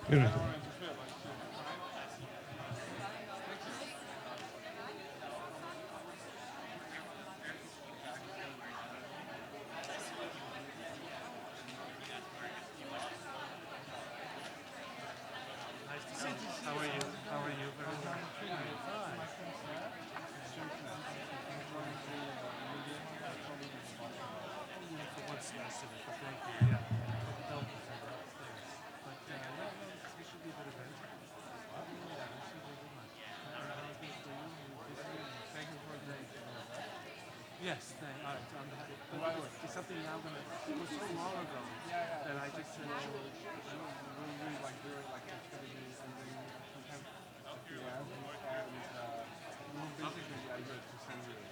Beautiful. Nice to see you. How are you? How are you? Very well. For one semester, but thank you. Yeah. Help us upstairs. But no, this should be a good event. Yeah, this should be a good one. How's it for you? Thank you for the. Yes, all right. But good. It's something now gonna. It was so long ago that I just said, oh, I don't really like do it like it's gonna be something. Sometimes. Yeah. And basically, I do it for some years.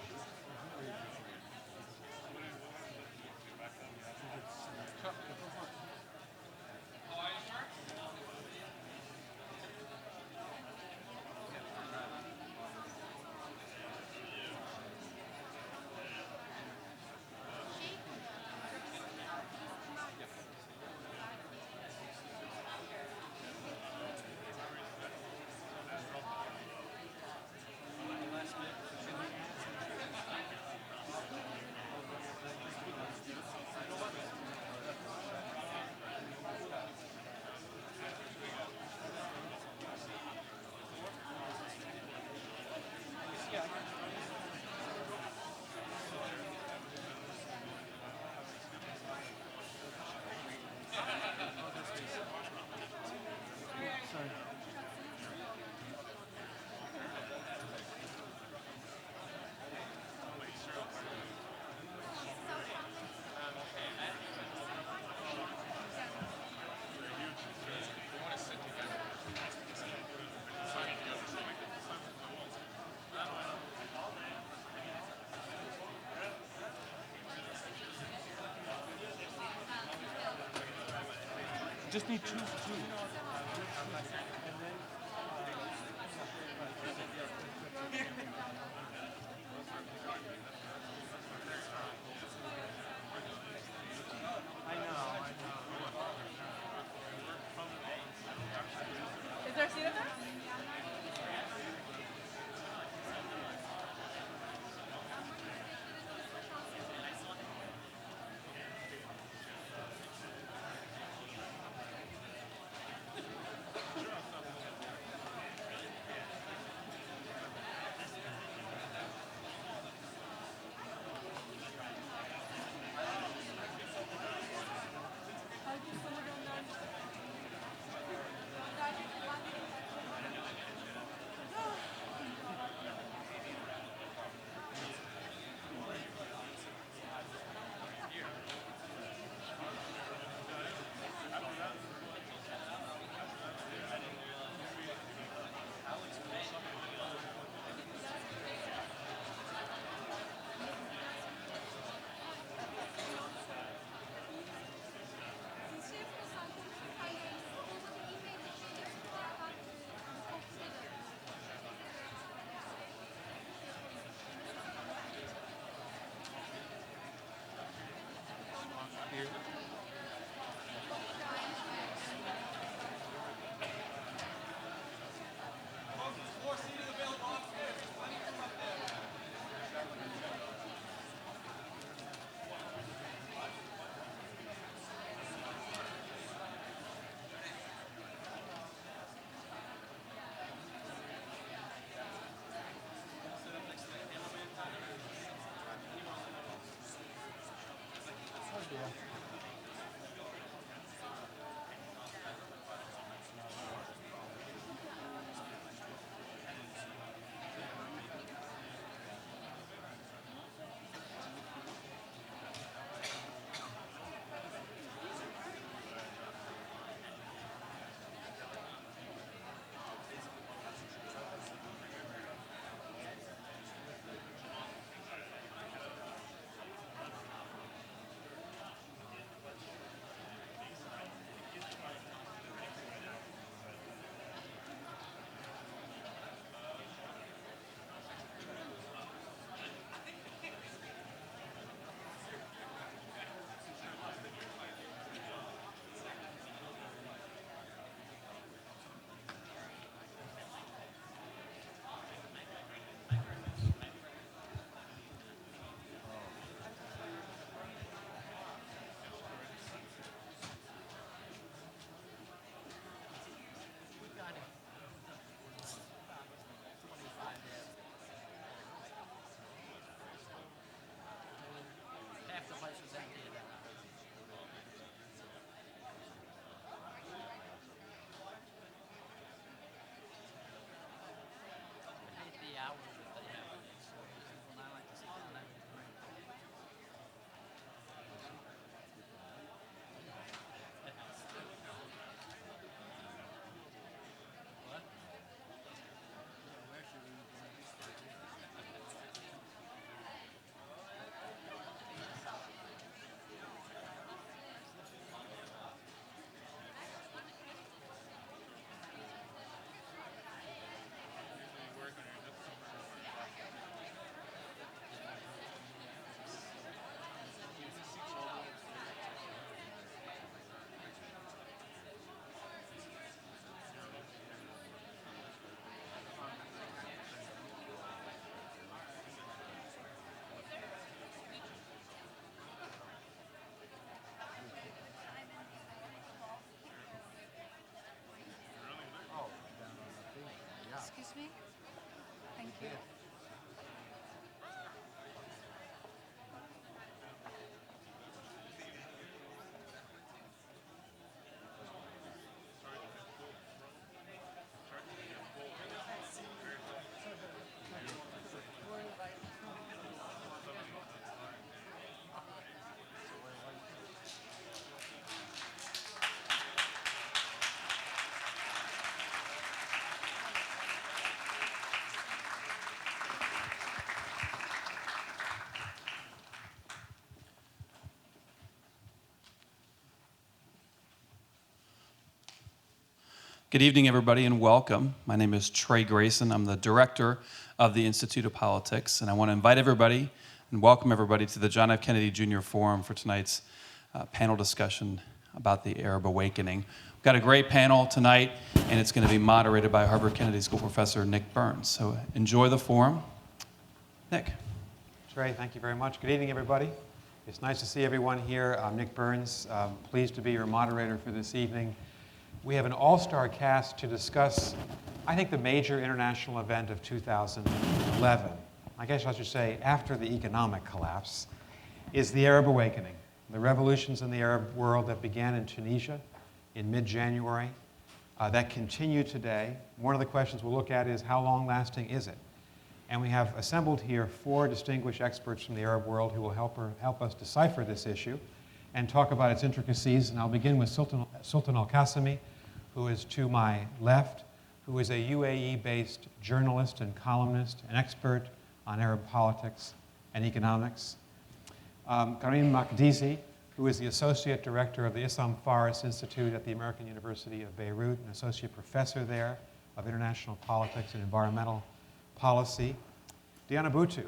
Sorry. Just need two. I know. Is there a seat up there? Thank you. Good evening, everybody, and welcome. My name is Trey Grayson. I'm the director of the Institute of Politics, and I want to invite everybody and welcome everybody to the John F. Kennedy Jr. Forum for tonight's panel discussion about the Arab Awakening. We've got a great panel tonight, and it's going to be moderated by Harvard Kennedy School professor Nick Burns. So enjoy the forum. Nick. Trey, thank you very much. Good evening, everybody. It's nice to see everyone here. I'm Nick Burns. Pleased to be your moderator for this evening. We have an all-star cast to discuss, I think, the major international event of 2011. I guess I should say after the economic collapse, is the Arab Awakening. The revolutions in the Arab world that began in Tunisia in mid-January, that continue today. One of the questions we'll look at is how long-lasting is it? And we have assembled here 4 distinguished experts from the Arab world who will help us decipher this issue and talk about its intricacies. And I'll begin with Sultan Al-Qassami, who is to my left, who is a UAE-based journalist and columnist, an expert on Arab politics and economics. Karim Makdisi, who is the associate director of the Islam Faris Institute at the American University of Beirut, an associate professor there of international politics and environmental policy. Diana Boutou,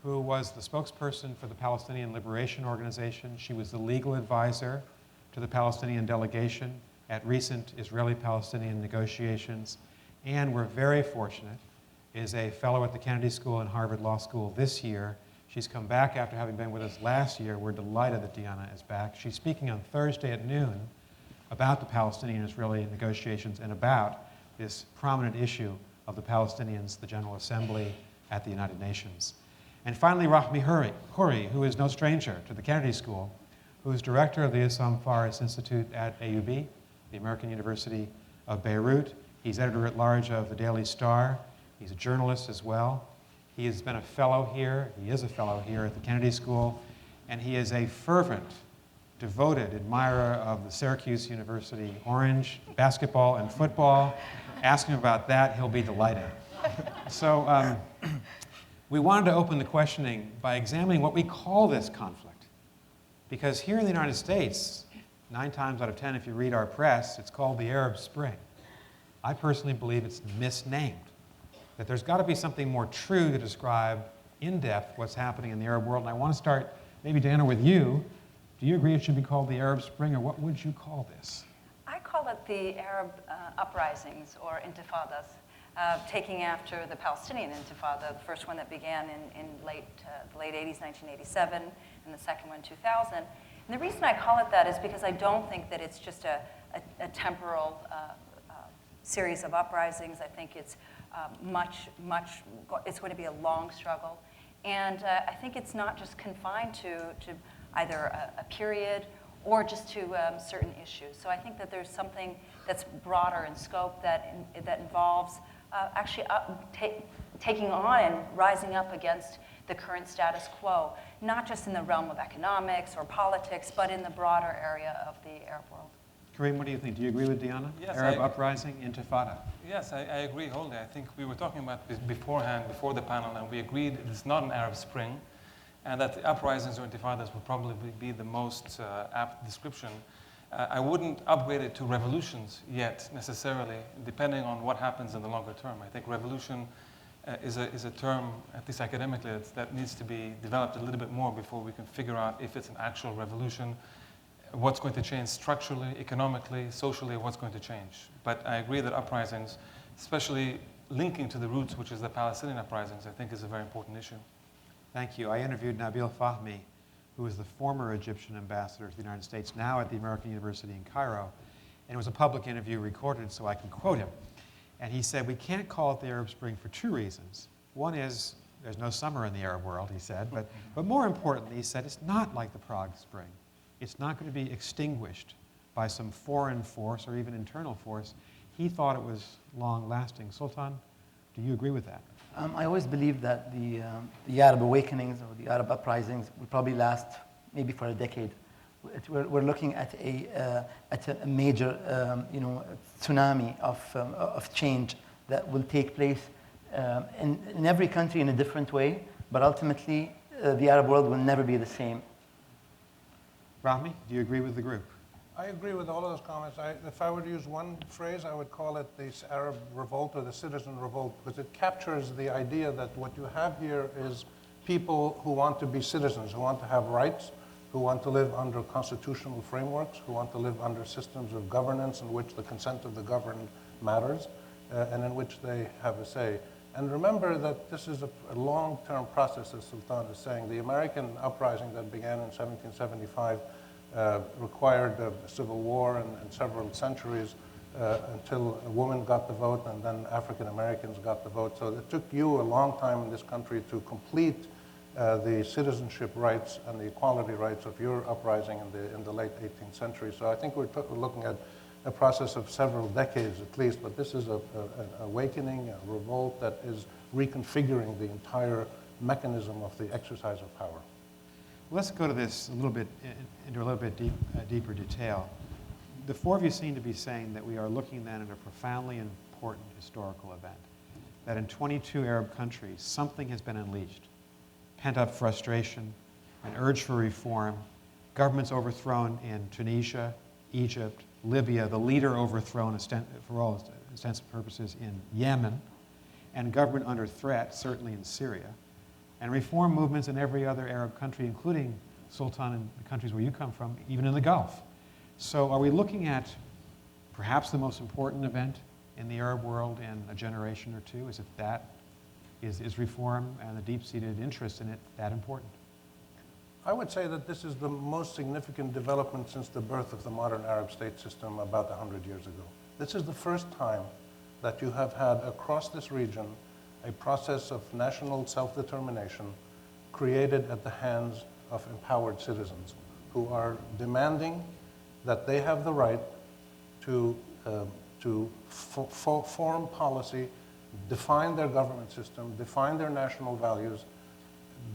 who was the spokesperson for the Palestinian Liberation Organization. She was the legal advisor to the Palestinian delegation at recent Israeli-Palestinian negotiations. And we're very fortunate, is a fellow at the Kennedy School and Harvard Law School this year. She's come back after having been with us last year. We're delighted that Diana is back. She's speaking on Thursday at noon about the Palestinian-Israeli negotiations and about this prominent issue of the Palestinians, the General Assembly at the United Nations. And finally, Rahmi Houri, who is no stranger to the Kennedy School, who is director of the Islam Faris Institute at AUB, the American University of Beirut. He's editor-at-large of the Daily Star. He's a journalist as well. He has been a fellow here. He is a fellow here at the Kennedy School. And he is a fervent, devoted admirer of the Syracuse University Orange, basketball and football. Ask him about that. He'll be delighted. So we wanted to open the questioning by examining what we call this conflict. Because here in the United States, 9 times out of 10, if you read our press, it's called the Arab Spring. I personally believe it's misnamed, that there's got to be something more true to describe in depth what's happening in the Arab world. And I want to start, maybe Diana, with you. Do you agree it should be called the Arab Spring, or what would you call this? I call it the Arab uprisings or intifadas, taking after the Palestinian Intifada, the first one that began in the late 80s, 1987, and the second one, 2000. And the reason I call it that is because I don't think that it's just a temporal series of uprisings. I think it's it's going to be a long struggle. And I think it's not just confined to either a period or just to certain issues. So I think that there's something that's broader in scope that involves actually taking on and rising up against the current status quo, not just in the realm of economics or politics, but in the broader area of the Arab world. Kareem, what do you think? Do you agree with Diana? Yes, Arab uprising, intifada. Yes, I agree wholly. I think we were talking about this beforehand, before the panel, and we agreed it's not an Arab Spring, and that the uprisings or intifadas would probably be the most apt description. I wouldn't upgrade it to revolutions yet, necessarily, depending on what happens in the longer term. I think revolution is a term, at least academically, that needs to be developed a little bit more before we can figure out if it's an actual revolution, what's going to change structurally, economically, socially, what's going to change. But I agree that uprisings, especially linking to the roots, which is the Palestinian uprisings, I think is a very important issue. Thank you. I interviewed Nabil Fahmy, who is the former Egyptian ambassador to the United States, now at the American University in Cairo. And it was a public interview recorded, so I can quote him. And he said, we can't call it the Arab Spring for two reasons. One is there's no summer in the Arab world, he said. But more importantly, he said, it's not like the Prague Spring. It's not going to be extinguished by some foreign force or even internal force. He thought it was long-lasting. Sultan, do you agree with that? I always believe that the Arab awakenings or the Arab uprisings will probably last maybe for a decade. We're looking at a major tsunami of change that will take place in every country in a different way, but ultimately the Arab world will never be the same. Rahmi, do you agree with the group? I agree with all of those comments. If I were to use one phrase, I would call it the Arab revolt or the citizen revolt, because it captures the idea that what you have here is people who want to be citizens, who want to have rights, who want to live under constitutional frameworks, who want to live under systems of governance in which the consent of the governed matters, and in which they have a say. And remember that this is a long-term process, as Sultan is saying. The American uprising that began in 1775 required a civil war and several centuries until a woman got the vote and then African Americans got the vote. So it took you a long time in this country to complete the citizenship rights and the equality rights of your uprising in the late 18th century. So I think we're looking at a process of several decades at least, but this is an awakening, a revolt that is reconfiguring the entire mechanism of the exercise of power. Let's go to this into a little bit deeper detail. The four of you seem to be saying that we are looking then at a profoundly important historical event, that in 22 Arab countries, something has been unleashed. Pent-up frustration, an urge for reform, governments overthrown in Tunisia, Egypt, Libya, the leader overthrown for all intents and purposes in Yemen, and government under threat, certainly in Syria, and reform movements in every other Arab country, including, Sultan, in the countries where you come from, even in the Gulf. So are we looking at perhaps the most important event in the Arab world in a generation or two? Is it that? Is reform and the deep-seated interest in it that important? I would say that this is the most significant development since the birth of the modern Arab state system about 100 years ago. This is the first time that you have had across this region a process of national self-determination created at the hands of empowered citizens who are demanding that they have the right to form policy, define their government system, define their national values,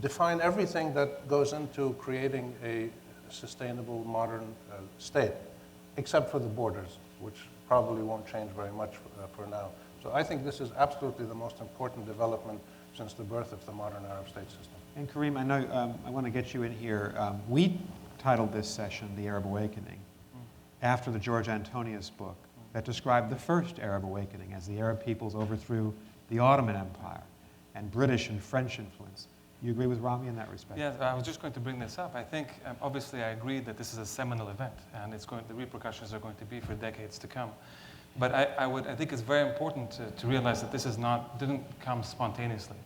define everything that goes into creating a sustainable modern state, except for the borders, which probably won't change very much for now. So I think this is absolutely the most important development since the birth of the modern Arab state system. And Kareem, I know I want to get you in here. We titled this session The Arab Awakening after the George Antonius book that described the first Arab awakening as the Arab peoples overthrew the Ottoman Empire and British and French influence. You agree with Rahmi in that respect? Yes, I was just going to bring this up. I think, obviously, I agree that this is a seminal event, and the repercussions are going to be for decades to come. But I think it's very important to realize that this didn't come spontaneously.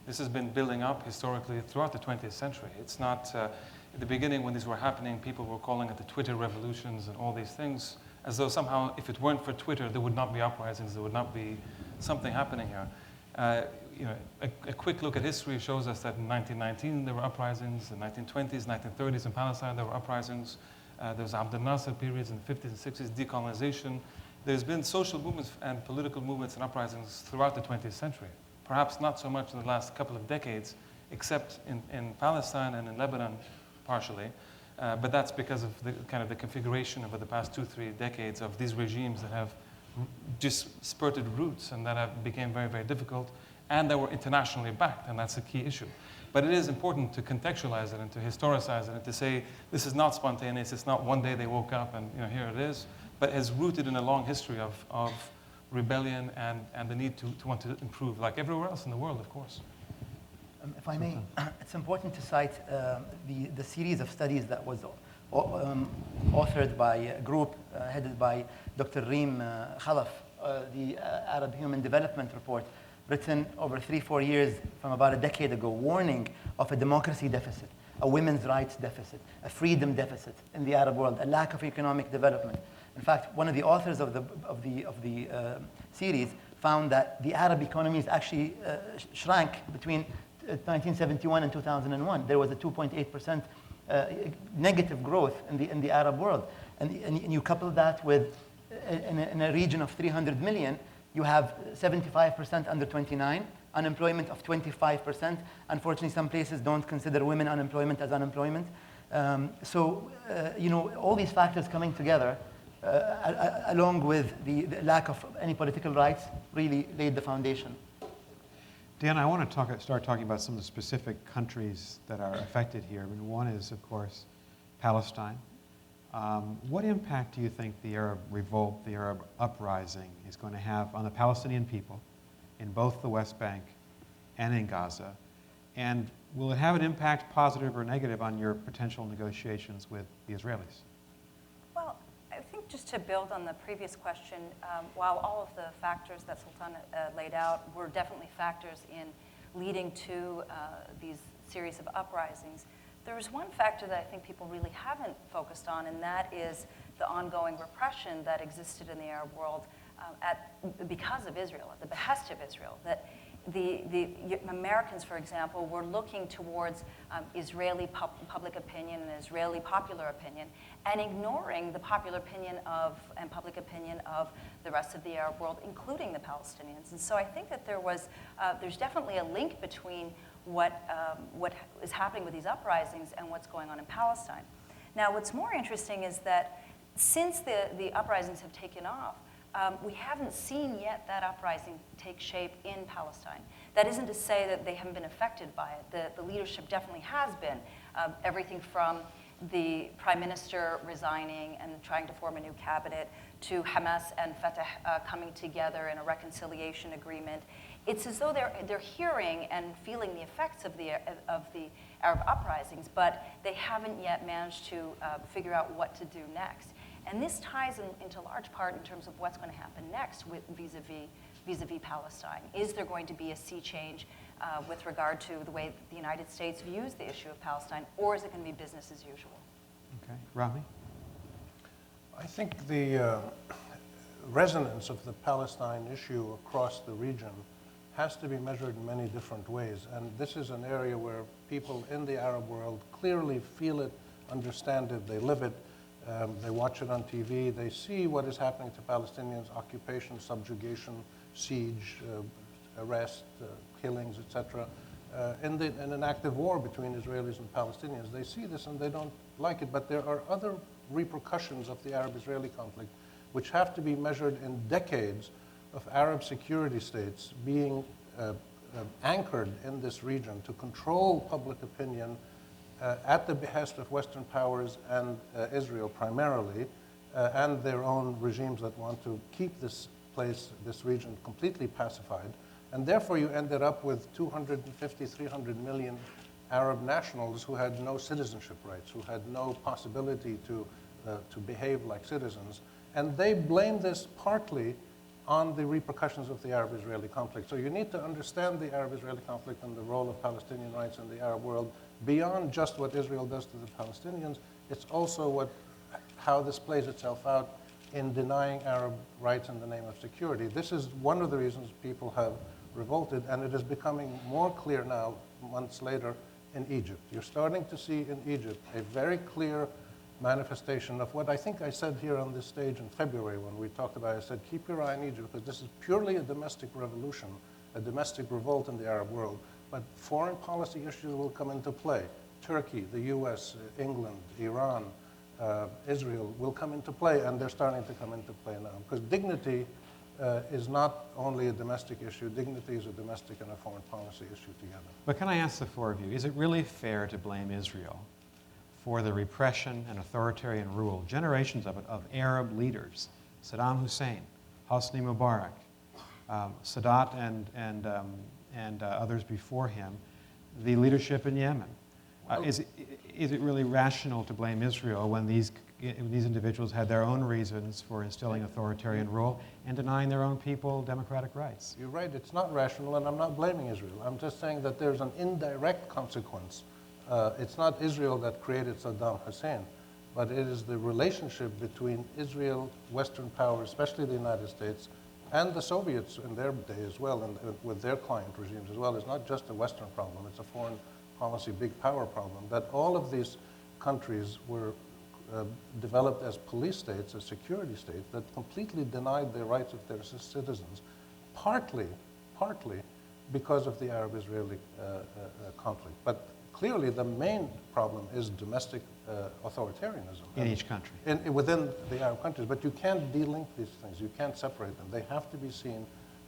This has been building up historically throughout the 20th century. It's not, at the beginning when these were happening, people were calling it the Twitter revolutions and all these things, as though somehow if it weren't for Twitter, there would not be uprisings, there would not be something happening here. A quick look at history shows us that in 1919 there were uprisings, in the 1920s, 1930s in Palestine there were uprisings. There was Abdel Nasser periods in the 50s and 60s, decolonization. There's been social movements and political movements and uprisings throughout the 20th century. Perhaps not so much in the last couple of decades, except in Palestine and in Lebanon, partially. But that's because of the configuration over the past 2-3 decades of these regimes that have just spurted roots and that have became very, very difficult, and that were internationally backed, and that's a key issue. But it is important to contextualize it and to historicize it and to say this is not spontaneous, it's not one day they woke up and here it is, but is rooted in a long history of rebellion and the need to want to improve, like everywhere else in the world, of course. If I may, it's important to cite the series of studies that was authored by a group headed by Dr. Reem Khalaf, the Arab Human Development Report, written over 3-4 years from about a decade ago, warning of a democracy deficit, a women's rights deficit, a freedom deficit in the Arab world, a lack of economic development. In fact, one of the authors of the series found that the Arab economies actually shrank between 1971 and 2001. There was a 2.8% negative growth in the Arab world. And you couple that with, in a region of 300 million, you have 75% under 29, unemployment of 25%. Unfortunately, some places don't consider women unemployment as unemployment. All these factors coming together, along with the lack of any political rights, really laid the foundation. Dan, I want to start talking about some of the specific countries that are affected here. I mean, one is, of course, Palestine. What impact do you think the Arab revolt, the Arab uprising, is going to have on the Palestinian people in both the West Bank and in Gaza? And will it have an impact, positive or negative, on your potential negotiations with the Israelis? Well, I think just to build on the previous question, while all of the factors that Sultan laid out were definitely factors in leading to these series of uprisings, there is one factor that I think people really haven't focused on, and that is the ongoing repression that existed in the Arab world because of Israel, at the behest of Israel. That the Americans, for example, were looking towards Israeli public opinion and Israeli popular opinion, and ignoring the popular opinion and public opinion of the rest of the Arab world, including the Palestinians. And so I think that there's definitely a link between what is happening with these uprisings and what's going on in Palestine. Now, what's more interesting is that since the uprisings have taken off, we haven't seen yet that uprising take shape in Palestine. That isn't to say that they haven't been affected by it. The leadership definitely has been. Everything from the prime minister resigning and trying to form a new cabinet, to Hamas and Fatah coming together in a reconciliation agreement. It's as though they're hearing and feeling the effects of the Arab uprisings, but they haven't yet managed to figure out what to do next. And this ties into large part in terms of what's going to happen next vis-a-vis Palestine. Is there going to be a sea change with regard to the way the United States views the issue of Palestine, or is it going to be business as usual? Okay. Rami? I think the resonance of the Palestine issue across the region has to be measured in many different ways. And this is an area where people in the Arab world clearly feel it, understand it, they live it, they watch it on TV, they see what is happening to Palestinians: occupation, subjugation, siege, arrest, killings, etc. In an active war between Israelis and Palestinians. They see this and they don't like it, but there are other repercussions of the Arab-Israeli conflict which have to be measured in decades of Arab security states being anchored in this region to control public opinion at the behest of Western powers and Israel primarily, and their own regimes that want to keep this region completely pacified. And therefore you ended up with 250, 300 million Arab nationals who had no citizenship rights, who had no possibility to behave like citizens. And they blame this partly on the repercussions of the Arab-Israeli conflict. So you need to understand the Arab-Israeli conflict and the role of Palestinian rights in the Arab world beyond just what Israel does to the Palestinians. It's also how this plays itself out in denying Arab rights in the name of security. This is one of the reasons people have revolted, and it is becoming more clear now, months later, in Egypt. You're starting to see in Egypt a very clear manifestation of what I think I said here on this stage in February when we talked about it. I said, keep your eye on Egypt, because this is purely a domestic revolution, a domestic revolt in the Arab world. But foreign policy issues will come into play. Turkey, the US, England, Iran, Israel will come into play, and they're starting to come into play now. Because dignity is not only a domestic issue, dignity is a domestic and a foreign policy issue together. But can I ask the four of you, is it really fair to blame Israel for the repression and authoritarian rule, generations of it, of Arab leaders, Saddam Hussein, Hosni Mubarak, Sadat and others before him, the leadership in Yemen? Is it really rational to blame Israel when these individuals had their own reasons for instilling authoritarian rule and denying their own people democratic rights? You're right, it's not rational, and I'm not blaming Israel. I'm just saying that there's an indirect consequence. It's not Israel that created Saddam Hussein, but it is the relationship between Israel, Western powers, especially the United States, and the Soviets in their day as well, and with their client regimes as well, is not just a Western problem, it's a foreign policy big power problem, that all of these countries were developed as police states, as security states, that completely denied the rights of their citizens, partly because of the Arab-Israeli conflict. But clearly the main problem is domestic authoritarianism. In each country. Within the Arab countries. But you can't de-link these things. You can't separate them. They have to be seen.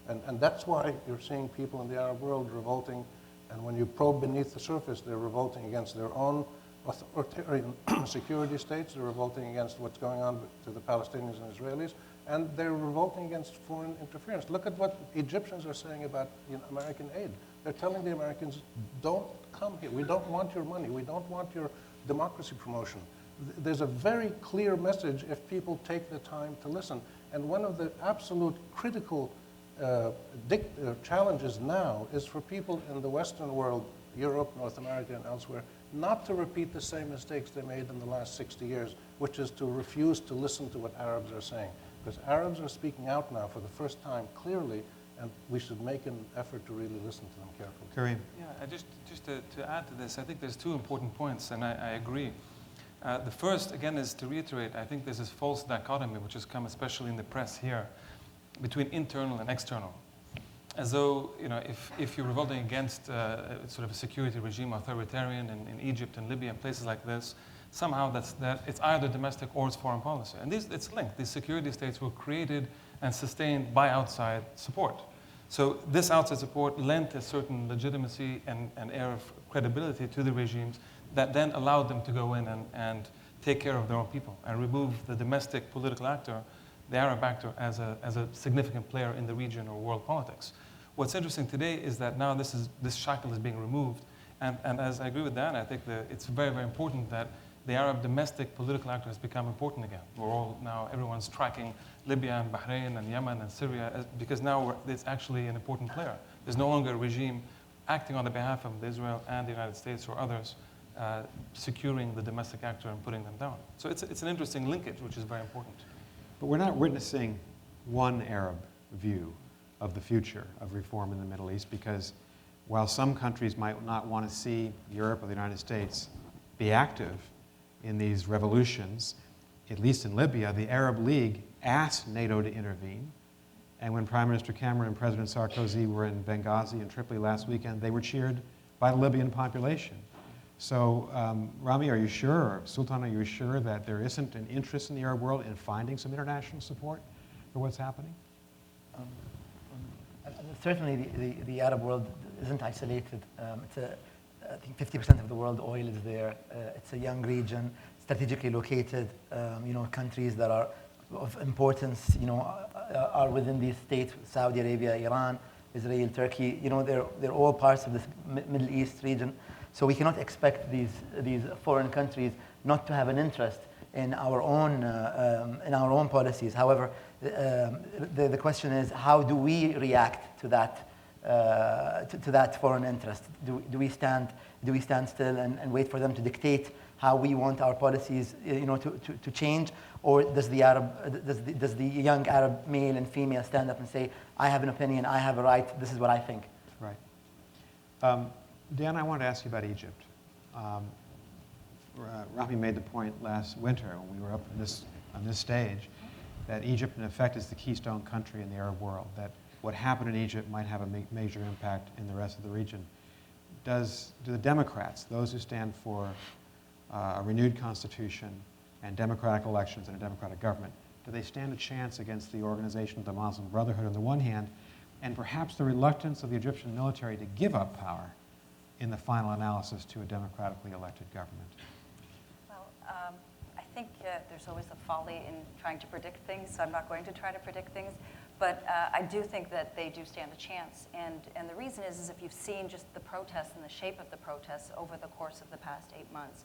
And that's why you're seeing people in the Arab world revolting. And when you probe beneath the surface, they're revolting against their own authoritarian security states. They're revolting against what's going on to the Palestinians and Israelis. And they're revolting against foreign interference. Look at what Egyptians are saying about American aid. They're telling the Americans, don't come here. We don't want your money. We don't want your democracy promotion. There's a very clear message if people take the time to listen. And one of the absolute critical challenges now is for people in the Western world, Europe, North America, and elsewhere, not to repeat the same mistakes they made in the last 60 years, which is to refuse to listen to what Arabs are saying. Because Arabs are speaking out now for the first time clearly, and we should make an effort to really listen to them carefully. Kareem. Yeah, just to add to this, I think there's 2 important points, and I agree. The first, again, is to reiterate, I think there's this false dichotomy, which has come especially in the press here, between internal and external. As though, if you're revolting against sort of a security regime, authoritarian in Egypt and Libya and places like this, somehow it's either domestic or it's foreign policy. And it's linked. These security states were created and sustained by outside support. So this outside support lent a certain legitimacy and air of credibility to the regimes that then allowed them to go in and take care of their own people and remove the domestic political actor, the Arab actor, as a significant player in the region or world politics. What's interesting today is that now this shackle is being removed. And as I agree with Dan, I think it's very, very important that the Arab domestic political actor has become important again. Everyone's tracking Libya and Bahrain and Yemen and Syria because now it's actually an important player. There's no longer a regime acting on the behalf of Israel and the United States or others, securing the domestic actor and putting them down. So it's an interesting linkage, which is very important. But we're not witnessing one Arab view of the future of reform in the Middle East, because while some countries might not want to see Europe or the United States be active in these revolutions, at least in Libya, the Arab League asked NATO to intervene. And when Prime Minister Cameron and President Sarkozy were in Benghazi and Tripoli last weekend, they were cheered by the Libyan population. So, Rami, are you sure, or Sultan, are you sure that there isn't an interest in the Arab world in finding some international support for what's happening? Certainly, the Arab world isn't isolated. I think 50% of the world oil is there. It's a young region, strategically located. Countries that are of importance, are within these states: Saudi Arabia, Iran, Israel, Turkey. They're all parts of this Middle East region. So we cannot expect these foreign countries not to have an interest in our own policies. However, the question is, how do we react to that foreign interest? Do we stand still and wait for them to dictate how we want our policies, to change, or does the young Arab male and female stand up and say, I have an opinion, I have a right, this is what I think? Right. Dan, I want to ask you about Egypt. Rami made the point last winter when we were up on this stage that Egypt, in effect, is the keystone country in the Arab world, that what happened in Egypt might have a major impact in the rest of the region. Do the Democrats, those who stand for a renewed constitution and democratic elections and a democratic government, do they stand a chance against the organization of the Muslim Brotherhood on the one hand, and perhaps the reluctance of the Egyptian military to give up power in the final analysis to a democratically elected government? Well, I think there's always a folly in trying to predict things, so I'm not going to try to predict things. But I do think that they do stand a chance. And the reason is if you've seen just the protests and the shape of the protests over the course of the past 8 months,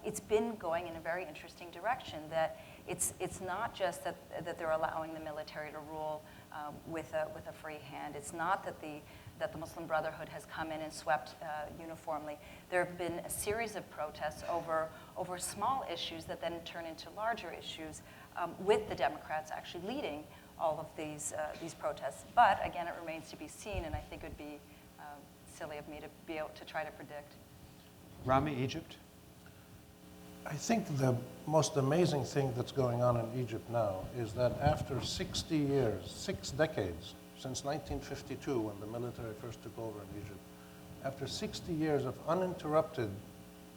it's been going in a very interesting direction, that it's not just that they're allowing the military to rule with a free hand. It's not that the Muslim Brotherhood has come in and swept uniformly. There have been a series of protests over small issues that then turn into larger issues, with the Democrats actually leading all of these protests. But again, it remains to be seen, and I think it would be silly of me to be able to try to predict. Rami, Egypt? I think the most amazing thing that's going on in Egypt now is that after 60 years, 6 decades, since 1952 when the military first took over in Egypt, after 60 years of uninterrupted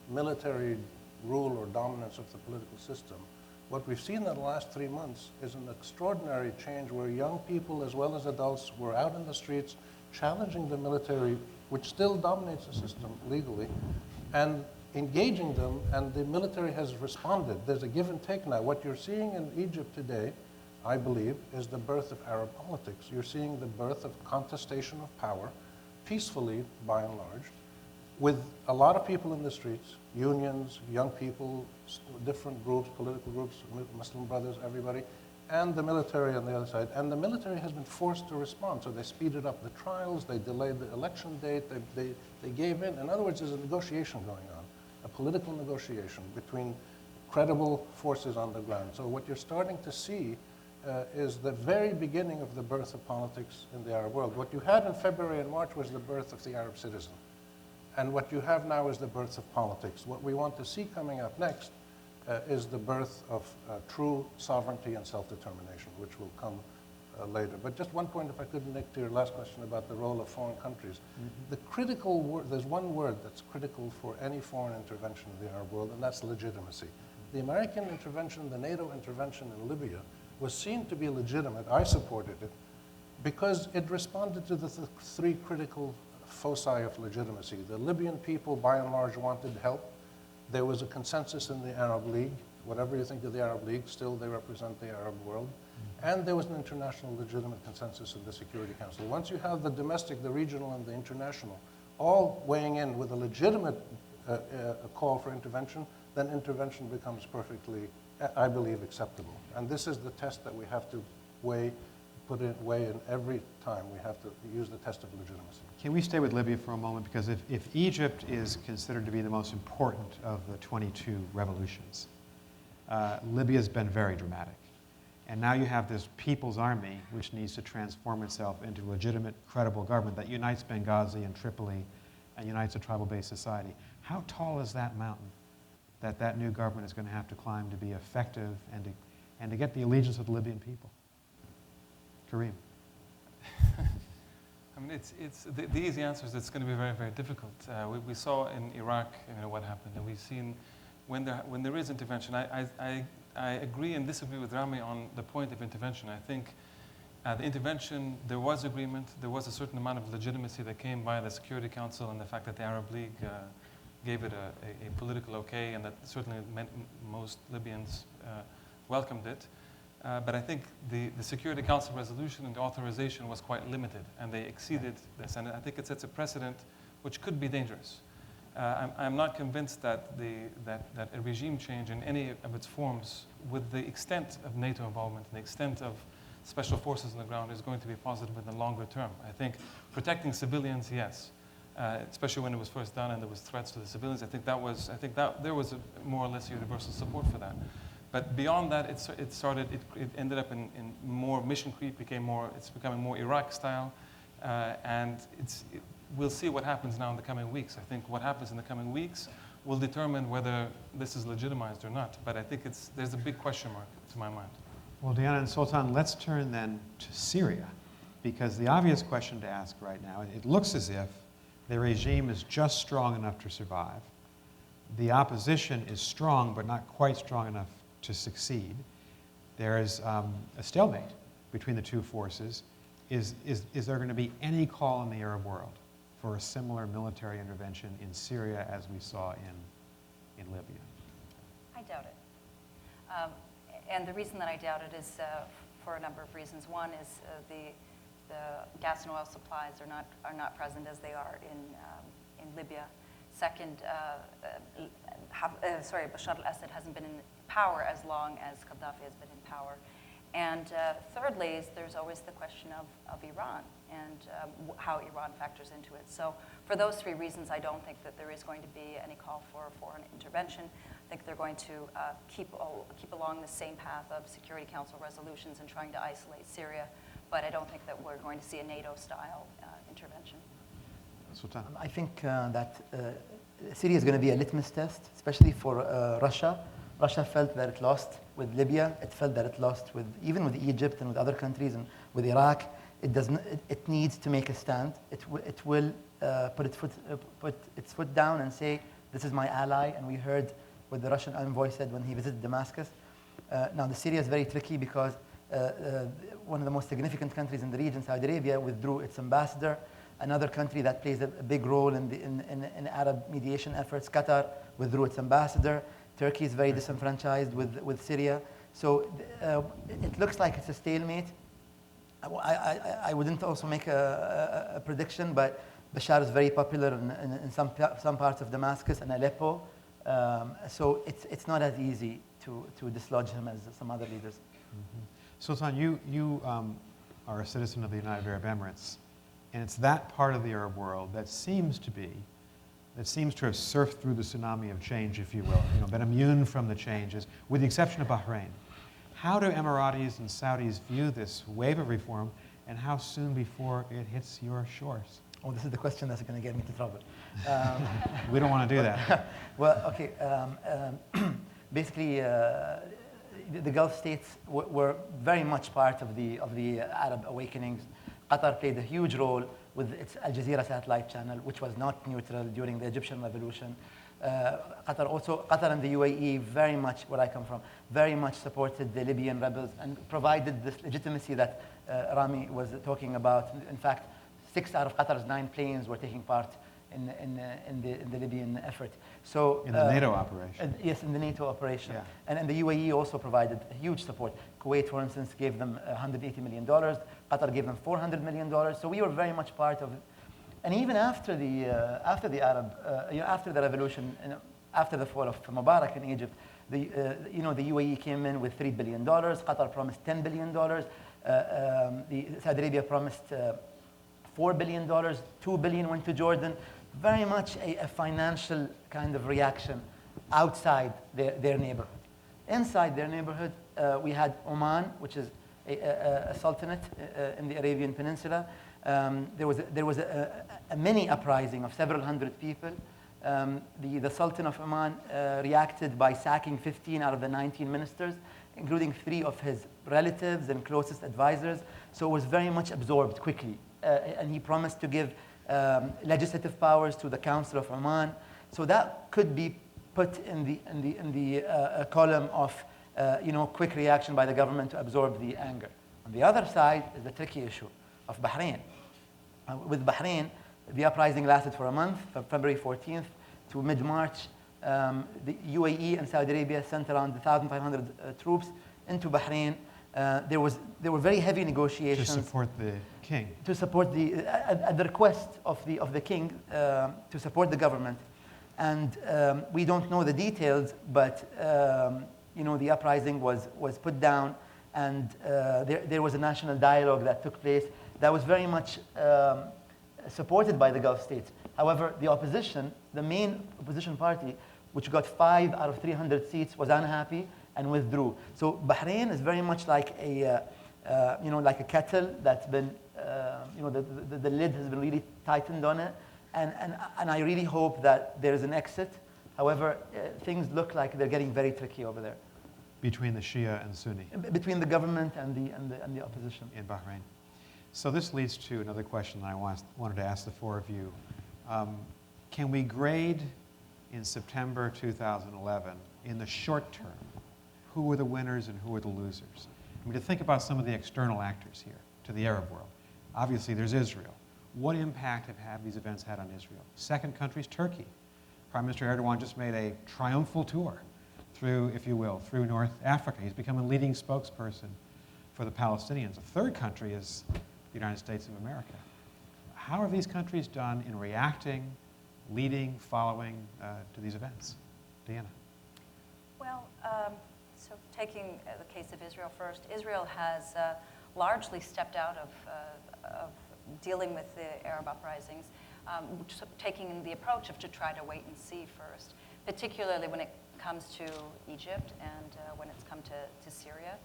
military rule or dominance of the political system, what we've seen in the last 3 months is an extraordinary change where young people as well as adults were out in the streets challenging the military, which still dominates the system legally, and engaging them, and the military has responded. There's a give and take now. What you're seeing in Egypt today, I believe, is the birth of Arab politics. You're seeing the birth of contestation of power, peacefully by and large, with a lot of people in the streets, unions, young people, different groups, political groups, Muslim brothers, everybody, and the military on the other side. And the military has been forced to respond. So they speeded up the trials, they delayed the election date, they gave in. In other words, there's a negotiation going on, a political negotiation between credible forces on the ground. So what you're starting to see is the very beginning of the birth of politics in the Arab world. What you had in February and March was the birth of the Arab citizen. And what you have now is the birth of politics. What we want to see coming up next is the birth of true sovereignty and self-determination, which will come later. But just one point, if I could, Nick, to your last question about the role of foreign countries. The critical word, there's one word that's critical for any foreign intervention in the Arab world, and that's legitimacy. The American intervention, the NATO intervention in Libya, was seen to be legitimate. I supported it because it responded to the 3 critical foci of legitimacy. The Libyan people, by and large, wanted help. There was a consensus in the Arab League. Whatever you think of the Arab League, still they represent the Arab world. And there was an international legitimate consensus in the Security Council. Once you have the domestic, the regional, and the international all weighing in with a legitimate call for intervention, then intervention becomes perfectly, I believe, acceptable. And this is the test that we have to weigh in every time. We have to use the test of legitimacy. Can we stay with Libya for a moment? Because if Egypt is considered to be the most important of the 22 revolutions, Libya's been very dramatic. And now you have this people's army which needs to transform itself into a legitimate, credible government that unites Benghazi and Tripoli and unites a tribal-based society. How tall is that mountain that new government is going to have to climb to be effective and to get the allegiance of the Libyan people? Kareem. I mean, the easy answer is it's going to be very, very difficult. We saw in Iraq, what happened, and we've seen when there is intervention. I agree and disagree with Rami on the point of intervention. I think the intervention, there was agreement, there was a certain amount of legitimacy that came by the Security Council and the fact that the Arab League gave it a political okay, and that certainly most Libyans welcomed it. But I think the Security Council resolution and the authorization was quite limited, and they exceeded this. And I think it sets a precedent which could be dangerous. I'm not convinced that a regime change in any of its forms, with the extent of NATO involvement and the extent of special forces on the ground, is going to be positive in the longer term. I think protecting civilians, yes, especially when it was first done and there was threats to the civilians. I think that there was a more or less universal support for that. But beyond that, it ended up in more mission creep, it's becoming more Iraq style, and we'll see what happens now in the coming weeks. I think what happens in the coming weeks will determine whether this is legitimized or not. But I think there's a big question mark to my mind. Well, Diana and Sultan, let's turn then to Syria, because the obvious question to ask right now, it looks as if the regime is just strong enough to survive. The opposition is strong, but not quite strong enough to succeed. There is a stalemate between the two forces. Is there going to be any call in the Arab world for a similar military intervention in Syria as we saw in Libya? I doubt it. And the reason that I doubt it is for a number of reasons. One is the gas and oil supplies are not present as they are in Libya. Second, Bashar al-Assad hasn't been in power as long as Gaddafi has been in power. And thirdly, there's always the question of Iran and how Iran factors into it. So for those three reasons, I don't think that there is going to be any call for foreign intervention. I think they're going to keep along the same path of Security Council resolutions and trying to isolate Syria, but I don't think that we're going to see a NATO-style intervention. Sultan. I think that Syria is going to be a litmus test, especially for Russia. Russia felt that it lost with Libya. It felt that it lost even with Egypt and with other countries and with Iraq. It needs to make a stand. It will put its foot down and say, this is my ally. And we heard what the Russian envoy said when he visited Damascus. Now, the Syria is very tricky because one of the most significant countries in the region, Saudi Arabia, withdrew its ambassador. Another country that plays a big role in Arab mediation efforts, Qatar, withdrew its ambassador. Turkey is very disenfranchised with Syria. So it looks like it's a stalemate. I wouldn't also make a prediction, but Bashar is very popular in some parts of Damascus and Aleppo. So it's not as easy to dislodge him as some other leaders. Mm-hmm. Sultan, you are a citizen of the United Arab Emirates, and it's that part of the Arab world that seems to have surfed through the tsunami of change, if you will, been immune from the changes, with the exception of Bahrain. How do Emiratis and Saudis view this wave of reform, and how soon before it hits your shores? Oh, this is the question that's going to get me into trouble. We don't want to do that. Well, okay. Basically, the Gulf states were very much part of the Arab awakenings. Qatar played a huge role with its Al Jazeera satellite channel, which was not neutral during the Egyptian revolution. Qatar and the UAE, very much where I come from, very much supported the Libyan rebels and provided this legitimacy that Rami was talking about. In fact, 6 out of Qatar's 9 planes were taking part in the Libyan effort. So in the NATO operation. Yes, in the NATO operation. Yeah. And the UAE also provided huge support. Kuwait, for instance, gave them $180 million. Qatar gave them $400 million. So we were very much part of it. And even after the revolution, after the fall of Mubarak in Egypt, the UAE came in with $3 billion. Qatar promised $10 billion. Saudi Arabia promised $4 billion. $2 billion went to Jordan. Very much a financial kind of reaction outside their neighborhood. Inside their neighborhood, we had Oman, which is a sultanate in the Arabian Peninsula. There was a mini uprising of several hundred people. The Sultan of Oman reacted by sacking 15 out of the 19 ministers, including 3 of his relatives and closest advisors. So it was very much absorbed quickly. And he promised to give legislative powers to the Council of Oman. So that could be put in the column of quick reaction by the government to absorb the anger. On the other side is the tricky issue of Bahrain. With Bahrain, the uprising lasted for a month, from February 14th to mid-March. The UAE and Saudi Arabia sent around 1,500 troops into Bahrain. There were very heavy negotiations to support the king. To support at the request of the king to support the government, and we don't know the details, but the uprising was put down, and there was a national dialogue that took place that was very much supported by the Gulf states. However, the opposition, the main opposition party, which got 5 out of 300 seats, was unhappy and withdrew. So Bahrain is very much like a kettle that's been, the lid has been really tightened on it, and I really hope that there is an exit. However, things look like they're getting very tricky over there. Between the Shia and Sunni. Between the government and the opposition. In Bahrain. So this leads to another question that I wanted to ask the 4 of you. Can we grade in September 2011, in the short term, who were the winners and who were the losers? I mean, to think about some of the external actors here to the Arab world. Obviously, there's Israel. What impact have these events had on Israel? Second country is Turkey. Prime Minister Erdogan just made a triumphal tour through, if you will, through North Africa. He's become a leading spokesperson for the Palestinians. A third country is the United States of America. How have these countries done in reacting, leading, following to these events? Deanna. Well, so So taking the case of Israel first, Israel has largely stepped out of dealing with the Arab uprisings, taking the approach of to try to wait and see first, particularly when it comes to Egypt and when it's come to Syria.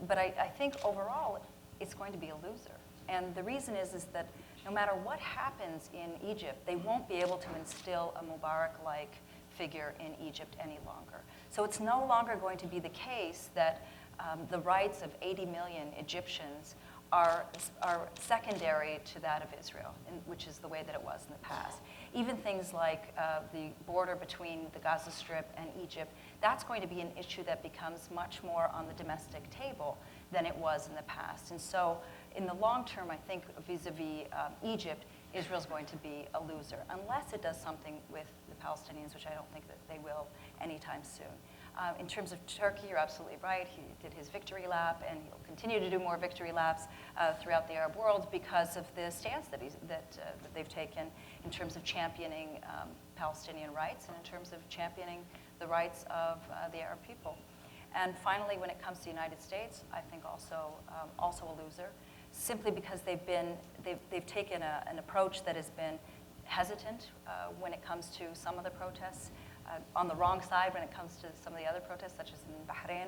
But I think overall it's going to be a loser. And the reason is that no matter what happens in Egypt, they won't be able to instill a Mubarak-like figure in Egypt any longer. So it's no longer going to be the case that the rights of 80 million Egyptians are secondary to that of Israel, which is the way that it was in the past. Even things like the border between the Gaza Strip and Egypt, that's going to be an issue that becomes much more on the domestic table than it was in the past. And so in the long term, I think vis-a-vis Egypt, Israel's going to be a loser, unless it does something with the Palestinians, which I don't think that they will anytime soon. In terms of Turkey, you're absolutely right. He did his victory lap, and he'll continue to do more victory laps throughout the Arab world because of the stance that they've taken in terms of championing Palestinian rights and in terms of championing the rights of the Arab people. And finally, when it comes to the United States, I think also a loser, simply because they've taken an approach that has been hesitant when it comes to some of the protests, on the wrong side when it comes to some of the other protests, such as in Bahrain,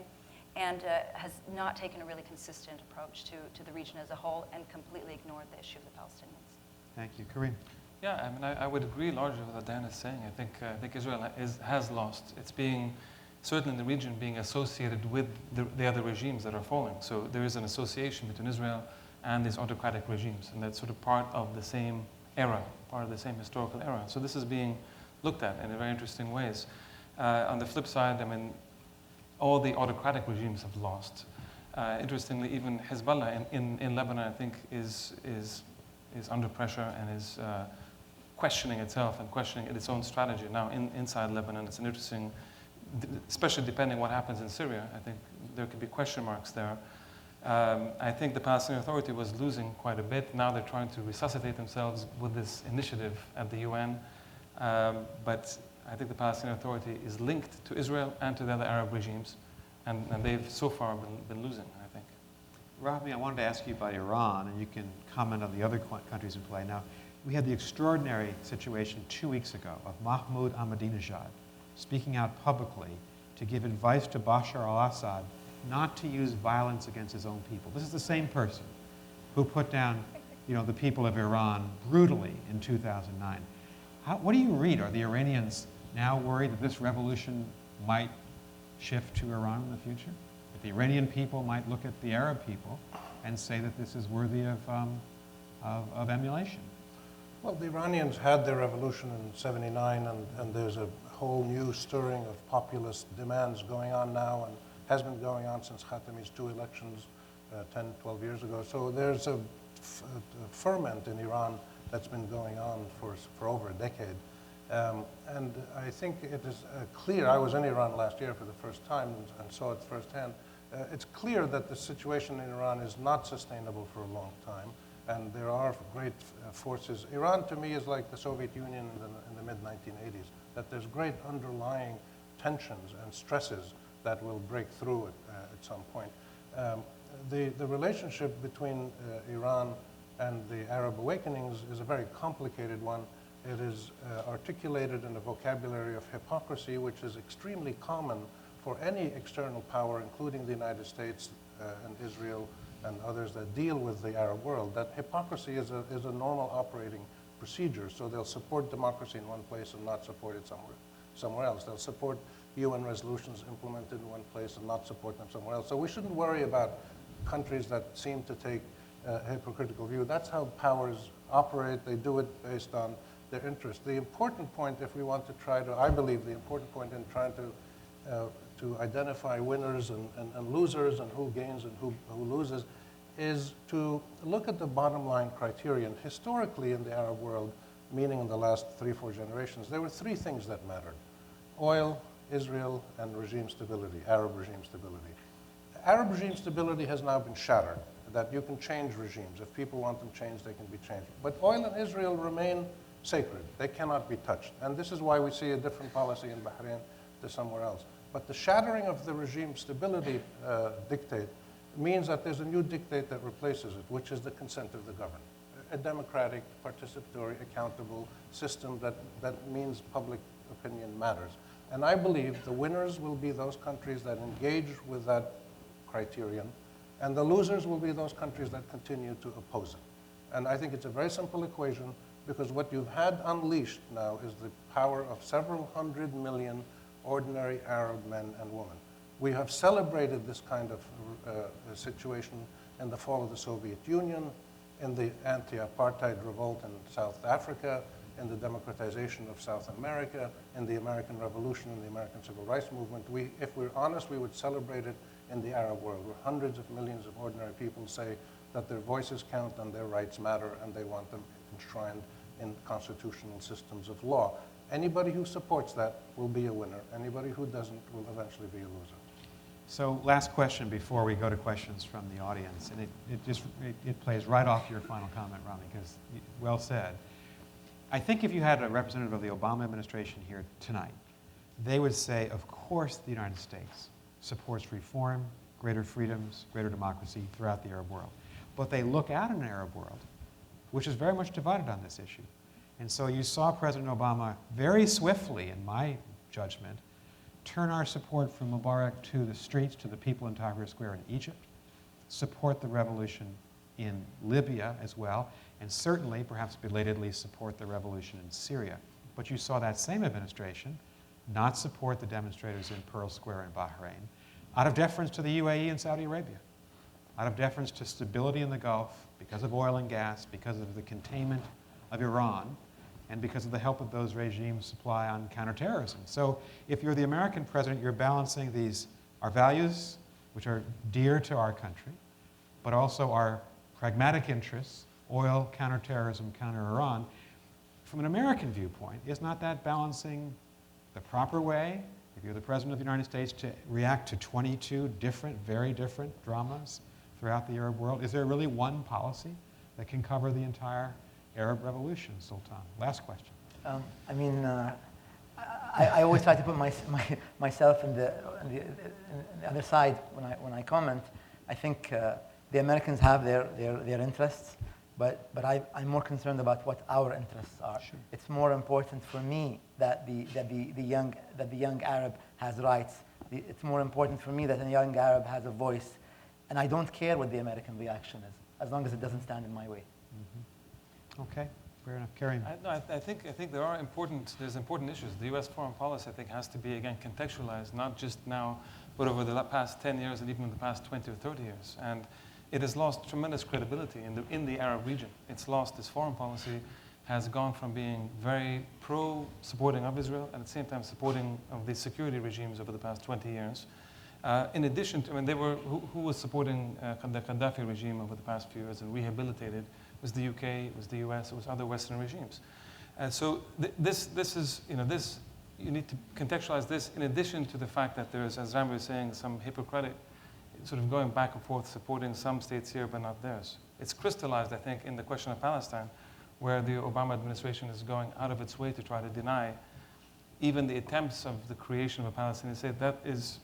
and has not taken a really consistent approach to the region as a whole and completely ignored the issue of the Palestinians. Thank you. Kareem? Yeah, I mean, I would agree largely with what Dan is saying. I think Israel has lost. It's being, certainly in the region, being associated with the other regimes that are falling. So there is an association between Israel and these autocratic regimes, and that's sort of part of the same era, part of the same historical era. So this is being looked at in very interesting ways. On the flip side, I mean, all the autocratic regimes have lost. Interestingly, even Hezbollah in Lebanon, I think, is under pressure and is questioning itself and questioning its own strategy. Now, inside Lebanon, it's an interesting, especially depending what happens in Syria, I think there could be question marks there. I think the Palestinian Authority was losing quite a bit. Now they're trying to resuscitate themselves with this initiative at the UN. But I think the Palestinian Authority is linked to Israel and to the other Arab regimes, and they've so far been losing, I think. Rahmi, I wanted to ask you about Iran, and you can comment on the other countries in play. Now, we had the extraordinary situation 2 weeks ago of Mahmoud Ahmadinejad speaking out publicly to give advice to Bashar al-Assad not to use violence against his own people. This is the same person who put down, the people of Iran brutally in 2009. What do you read? Are the Iranians now worried that this revolution might shift to Iran in the future? That the Iranian people might look at the Arab people and say that this is worthy of emulation? Well, the Iranians had their revolution in '79, and there's a whole new stirring of populist demands going on now, and has been going on since Khatami's 2 elections 10, 12 years ago. So there's a ferment in Iran that's been going on for over a decade. And I think it is clear, I was in Iran last year for the first time and saw it firsthand. It's clear that the situation in Iran is not sustainable for a long time, and there are great forces. Iran, to me, is like the Soviet Union in the mid-1980s, that there's great underlying tensions and stresses that will break through at some point. The relationship between Iran and the Arab awakenings is a very complicated one. It is articulated in a vocabulary of hypocrisy, which is extremely common for any external power, including the United States and Israel and others that deal with the Arab world. That hypocrisy is a normal operating procedure. So they'll support democracy in one place and not support it somewhere else. They'll support UN resolutions implemented in one place and not support them somewhere else. So we shouldn't worry about countries that seem to take a hypocritical view. That's how powers operate. They do it based on their interest. The important point, if we want to try to, I believe the important point in trying to identify winners and losers and who gains and who loses is to look at the bottom line criterion. Historically in the Arab world, meaning in the last 3-4 generations, there were 3 things that mattered: oil, Israel, and regime stability, Arab regime stability. Arab regime stability has now been shattered, that you can change regimes. If people want them changed, they can be changed. But oil and Israel remain sacred. They cannot be touched. And this is why we see a different policy in Bahrain to somewhere else. But the shattering of the regime stability dictate means that there's a new dictate that replaces it, which is the consent of the governed. A democratic, participatory, accountable system that means public opinion matters. And I believe the winners will be those countries that engage with that criterion, and the losers will be those countries that continue to oppose it. And I think it's a very simple equation, because what you've had unleashed now is the power of several 100 million ordinary Arab men and women. We have celebrated this kind of situation in the fall of the Soviet Union, in the anti-apartheid revolt in South Africa, in the democratization of South America, in the American Revolution, in the American Civil Rights Movement. If we're honest, we would celebrate it in the Arab world, where hundreds of millions of ordinary people say that their voices count and their rights matter, and they want them enshrined in constitutional systems of law. Anybody who supports that will be a winner. Anybody who doesn't will eventually be a loser. So last question before we go to questions from the audience, and it plays right off your final comment, Rami, because well said. I think if you had a representative of the Obama administration here tonight, they would say, of course, the United States supports reform, greater freedoms, greater democracy throughout the Arab world. But they look at an Arab world which is very much divided on this issue. And so you saw President Obama very swiftly, in my judgment, turn our support from Mubarak to the streets, to the people in Tahrir Square in Egypt, support the revolution in Libya as well, and certainly, perhaps belatedly, support the revolution in Syria. But you saw that same administration not support the demonstrators in Pearl Square in Bahrain, out of deference to the UAE and Saudi Arabia, out of deference to stability in the Gulf, because of oil and gas, because of the containment of Iran, and because of the help of those regimes supply on counterterrorism. So if you're the American president, you're balancing our values, which are dear to our country, but also our pragmatic interests, oil, counterterrorism, counter-Iran. From an American viewpoint, is not that balancing the proper way, if you're the president of the United States, to react to 22 different, very different dramas throughout the Arab world? Is there really one policy that can cover the entire Arab revolution, Sultan? Last question. I always try to put myself in the other side when I comment. I think the Americans have their interests, but I'm more concerned about what our interests are. Sure. It's more important for me that the young Arab has rights. It's more important for me that a young Arab has a voice, and I don't care what the American reaction is, as long as it doesn't stand in my way. Mm-hmm. Okay, fair enough. Karim. I think there's important issues. The U.S. foreign policy, I think, has to be, again, contextualized, not just now, but over the past 10 years and even the past 20 or 30 years. And it has lost tremendous credibility in the Arab region. It's lost its foreign policy, has gone from being very pro-supporting of Israel and at the same time supporting of the security regimes over the past 20 years. In addition to, who was supporting the Gaddafi regime over the past few years and rehabilitated? It was the UK, it was the US, it was other Western regimes. So this is, you need to contextualize this in addition to the fact that there is, as Rami was saying, some hypocritic sort of going back and forth, supporting some states here but not theirs. It's crystallized, I think, in the question of Palestine, where the Obama administration is going out of its way to try to deny even the attempts of the creation of a Palestinian state. That is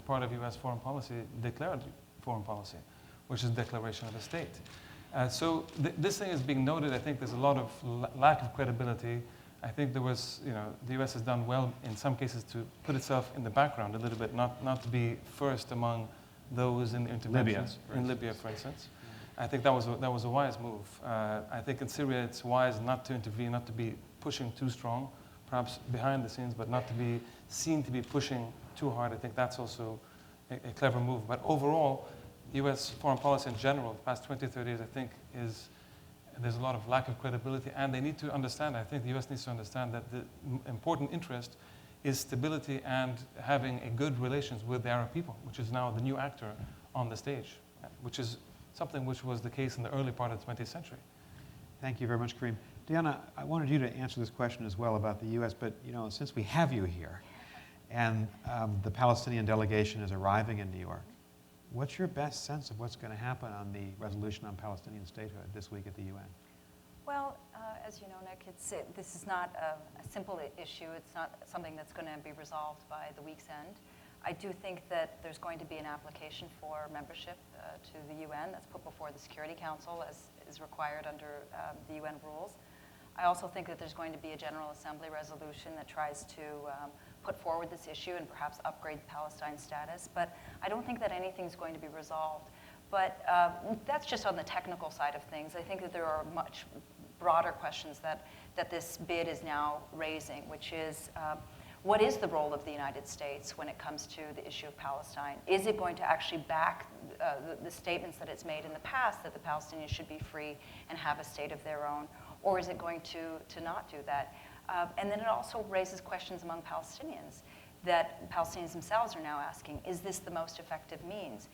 part of U.S. foreign policy, declared foreign policy, which is declaration of a state. So this thing is being noted. I think there's a lot of lack of credibility. I think there was, the U.S. has done well in some cases to put itself in the background a little bit, not to be first among those in the interventions. Libya, for instance. I think that was a wise move. I think in Syria it's wise not to intervene, not to be pushing too strong, perhaps behind the scenes, but not to be seen to be pushing too hard. I think that's also a clever move. But overall, U.S. foreign policy in general, the past 20, 30 years, I think there's a lot of lack of credibility, and they need to understand, I think the U.S. needs to understand that the important interest is stability and having a good relations with the Arab people, which is now the new actor on the stage, which is something which was the case in the early part of the 20th century. Thank you very much, Karim. Diana, I wanted you to answer this question as well about the U.S., but since we have you here, and the Palestinian delegation is arriving in New York, what's your best sense of what's going to happen on the resolution on Palestinian statehood this week at the UN? Well, as you know, Nick, this is not a simple issue. It's not something that's going to be resolved by the week's end. I do think that there's going to be an application for membership to the UN that's put before the Security Council, as is required under the UN rules. I also think that there's going to be a General Assembly resolution that tries to put forward this issue and perhaps upgrade Palestine's status. But I don't think that anything's going to be resolved. But that's just on the technical side of things. I think that there are much broader questions that this bid is now raising, which is what is the role of the United States when it comes to the issue of Palestine? Is it going to actually back the statements that it's made in the past that the Palestinians should be free and have a state of their own? Or is it going to not do that? And then it also raises questions among Palestinians that Palestinians themselves are now asking, is this the most effective means?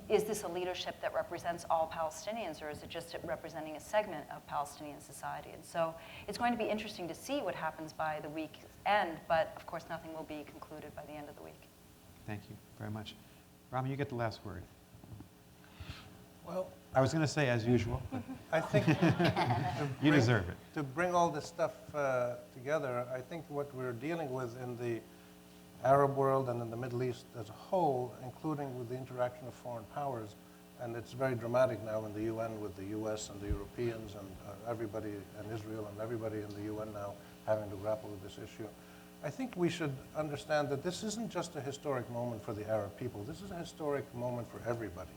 Is this a leadership that represents all Palestinians, or is it just representing a segment of Palestinian society? And so it's going to be interesting to see what happens by the week's end, but of course nothing will be concluded by the end of the week. Thank you very much. Rami, you get the last word. Well, I was going to say as usual, but I think you deserve it. to bring all this stuff together, I think what we're dealing with in the Arab world and in the Middle East as a whole, including with the interaction of foreign powers, and it's very dramatic now in the UN with the US and the Europeans and everybody, and Israel and everybody in the UN now having to grapple with this issue. I think we should understand that this isn't just a historic moment for the Arab people. This is a historic moment for everybody.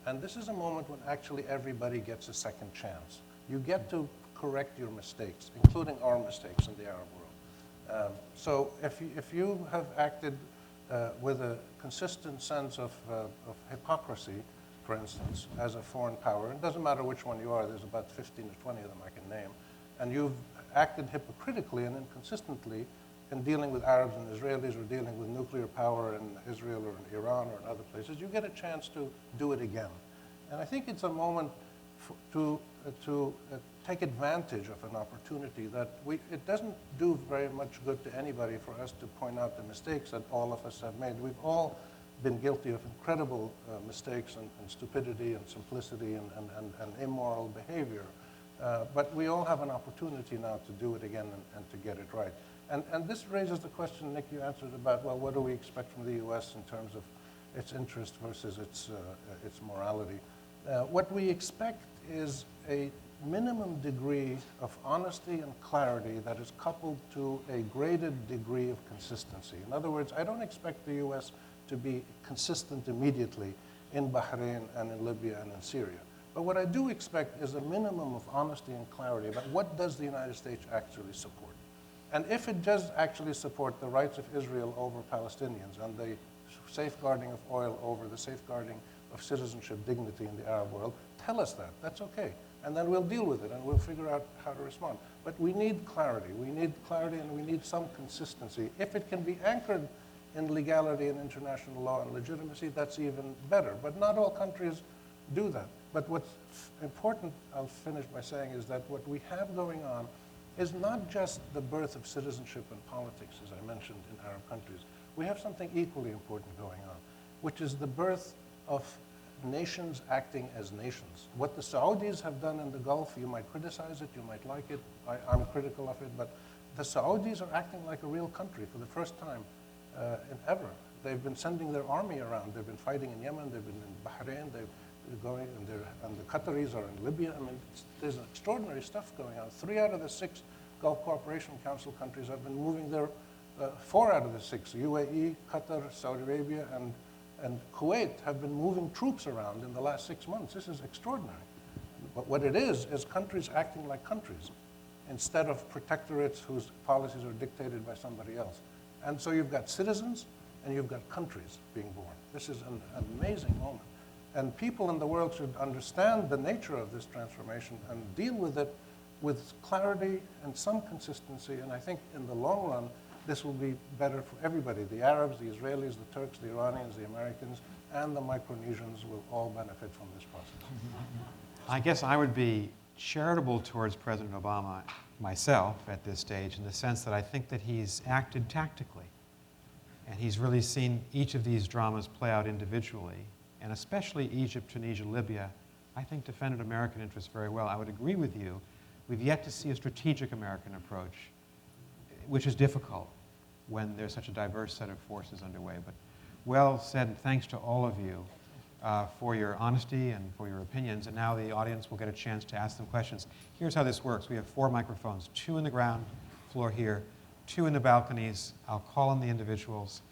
And this is a moment when actually everybody gets a second chance. You get to correct your mistakes, including our mistakes in the Arab world. So if you have acted with a consistent sense of hypocrisy, for instance, as a foreign power, it doesn't matter which one you are, there's about 15 or 20 of them I can name, and you've acted hypocritically and inconsistently in dealing with Arabs and Israelis or dealing with nuclear power in Israel or in Iran or in other places, you get a chance to do it again. And I think it's a moment to take advantage of an opportunity that it doesn't do very much good to anybody for us to point out the mistakes that all of us have made. We've all been guilty of incredible mistakes and stupidity and simplicity and immoral behavior. But we all have an opportunity now to do it again and to get it right. And this raises the question, Nick, you answered about, well, what do we expect from the U.S. in terms of its interest versus its morality? What we expect is a minimum degree of honesty and clarity that is coupled to a graded degree of consistency. In other words, I don't expect the U.S. to be consistent immediately in Bahrain and in Libya and in Syria. But what I do expect is a minimum of honesty and clarity about what does the United States actually support. And if it does actually support the rights of Israel over Palestinians and the safeguarding of oil over the safeguarding of citizenship dignity in the Arab world, tell us that. That's okay. And then we'll deal with it and we'll figure out how to respond. But we need clarity. We need clarity and we need some consistency. If it can be anchored in legality and international law and legitimacy, that's even better. But not all countries do that. But what's important, I'll finish by saying, is that what we have going on is not just the birth of citizenship and politics, as I mentioned, in Arab countries. We have something equally important going on, which is the birth of nations acting as nations. What the Saudis have done in the Gulf, you might criticize it, you might like it, I'm critical of it, but the Saudis are acting like a real country for the first time in ever. They've been sending their army around. They've been fighting in Yemen, they've been in Bahrain, they're going, and the Qataris are in Libya. I mean, there's extraordinary stuff going on. 3 out of the 6 Gulf Cooperation Council countries have been moving their, 4 out of the 6, UAE, Qatar, Saudi Arabia, and Kuwait have been moving troops around in the last 6 months. This is extraordinary. But what it is countries acting like countries instead of protectorates whose policies are dictated by somebody else. And so you've got citizens and you've got countries being born. This is an amazing moment. And people in the world should understand the nature of this transformation and deal with it with clarity and some consistency. And I think in the long run, this will be better for everybody. The Arabs, the Israelis, the Turks, the Iranians, the Americans, and the Micronesians will all benefit from this process. I guess I would be charitable towards President Obama myself at this stage in the sense that I think that he's acted tactically. And he's really seen each of these dramas play out individually. And especially Egypt, Tunisia, Libya, I think defended American interests very well. I would agree with you We've yet to see a strategic American approach, which is difficult when there's such a diverse set of forces underway. But well said, and thanks to all of you for your honesty and for your opinions. And now the audience will get a chance to ask them questions. Here's how this works. We have 4 microphones, 2 in the ground floor here, 2 in the balconies. I'll call on the individuals.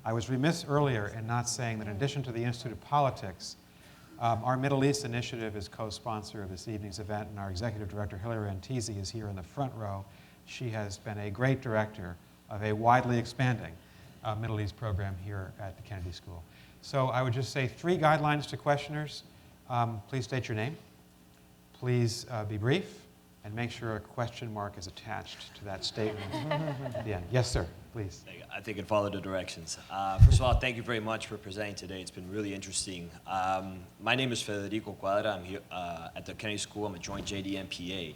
I was remiss earlier in not saying that in addition to the Institute of Politics, our Middle East initiative is co-sponsor of this evening's event, and our executive director, Hilary Antisi, is here in the front row. She has been a great director of a widely expanding Middle East program here at the Kennedy School. So I would just say 3 guidelines to questioners. Please state your name. Please be brief, and make sure a question mark is attached to that statement at the end. Yes, sir, please. I think it followed the directions. First of all, thank you very much for presenting today. It's been really interesting. My name is Federico Quadra. I'm here at the Kennedy School. I'm a joint JD MPA.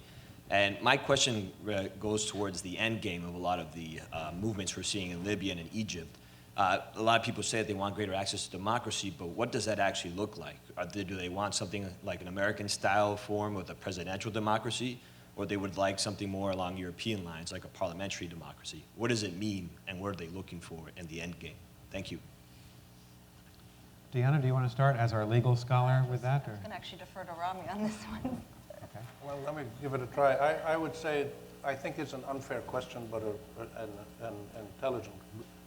And my question goes towards the end game of a lot of the movements we're seeing in Libya and in Egypt. A lot of people say that they want greater access to democracy, but what does that actually look like? Do they want something like an American-style form with a presidential democracy, or they would like something more along European lines, like a parliamentary democracy? What does it mean, and what are they looking for in the end game? Thank you. Deanna, do you want to start as our legal scholar with that? I was going to actually defer to Rami on this one. Okay. Well, let me give it a try. I would say I think it's an unfair question, but an intelligent,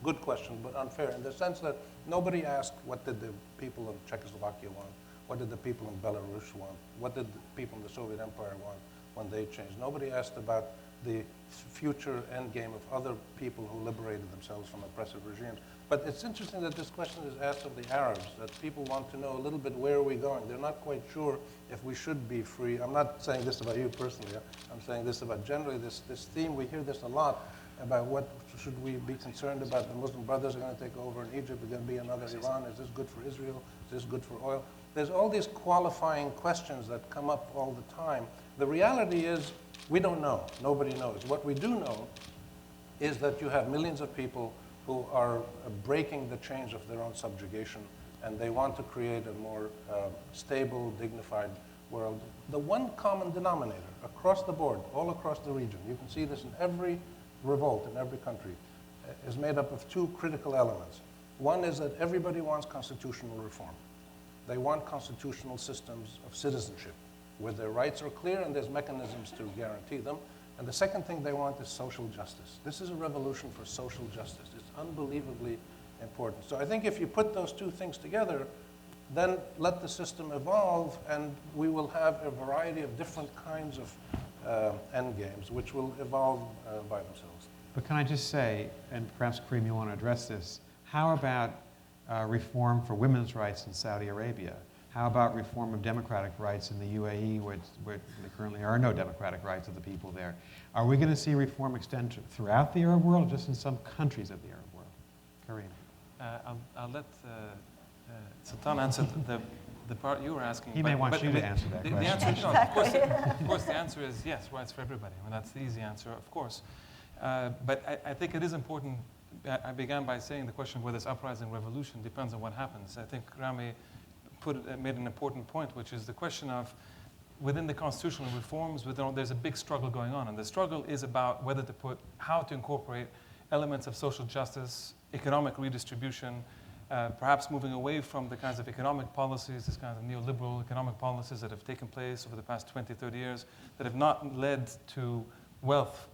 good question, but unfair in the sense that nobody asked what did the people of Czechoslovakia want, what did the people in Belarus want, what did the people in the Soviet Empire want when they changed. Nobody asked about the future endgame of other people who liberated themselves from oppressive regimes. But it's interesting that this question is asked of the Arabs, that people want to know a little bit where are we going. They're not quite sure if we should be free. I'm not saying this about you personally. I'm saying this about generally this theme. We hear this a lot about what should we be concerned about. The Muslim Brothers are going to take over in Egypt. There's going to be another Iran. Is this good for Israel? Is this good for oil? There's all these qualifying questions that come up all the time. The reality is we don't know. Nobody knows. What we do know is that you have millions of people who are breaking the chains of their own subjugation, and they want to create a more stable, dignified world. The one common denominator across the board, all across the region, you can see this in every revolt in every country, is made up of 2 critical elements. One is that everybody wants constitutional reform. They want constitutional systems of citizenship, where their rights are clear and there's mechanisms to guarantee them. And the second thing they want is social justice. This is a revolution for social justice. It's unbelievably important. So I think if you put those 2 things together, then let the system evolve, and we will have a variety of different kinds of end games, which will evolve by themselves. But can I just say, and perhaps Kareem, you want to address this, how about reform for women's rights in Saudi Arabia? How about reform of democratic rights in the UAE, where there currently are no democratic rights of the people there? Are we going to see reform extend throughout the Arab world, or just in some countries of the Arab world? Kareem. I'll let Sultan answer the part you were asking. He may want you to answer that question. The answer, no, of course, the answer is yes, rights for everybody. I mean, that's the easy answer, of course. But I think it is important. I began by saying the question whether it's uprising revolution depends on what happens. I think Rami made an important point, which is the question of within the constitutional reforms, there's a big struggle going on. And the struggle is about how to incorporate elements of social justice, economic redistribution, perhaps moving away from the kinds of economic policies, this kind of neoliberal economic policies that have taken place over the past 20, 30 years that have not led to wealth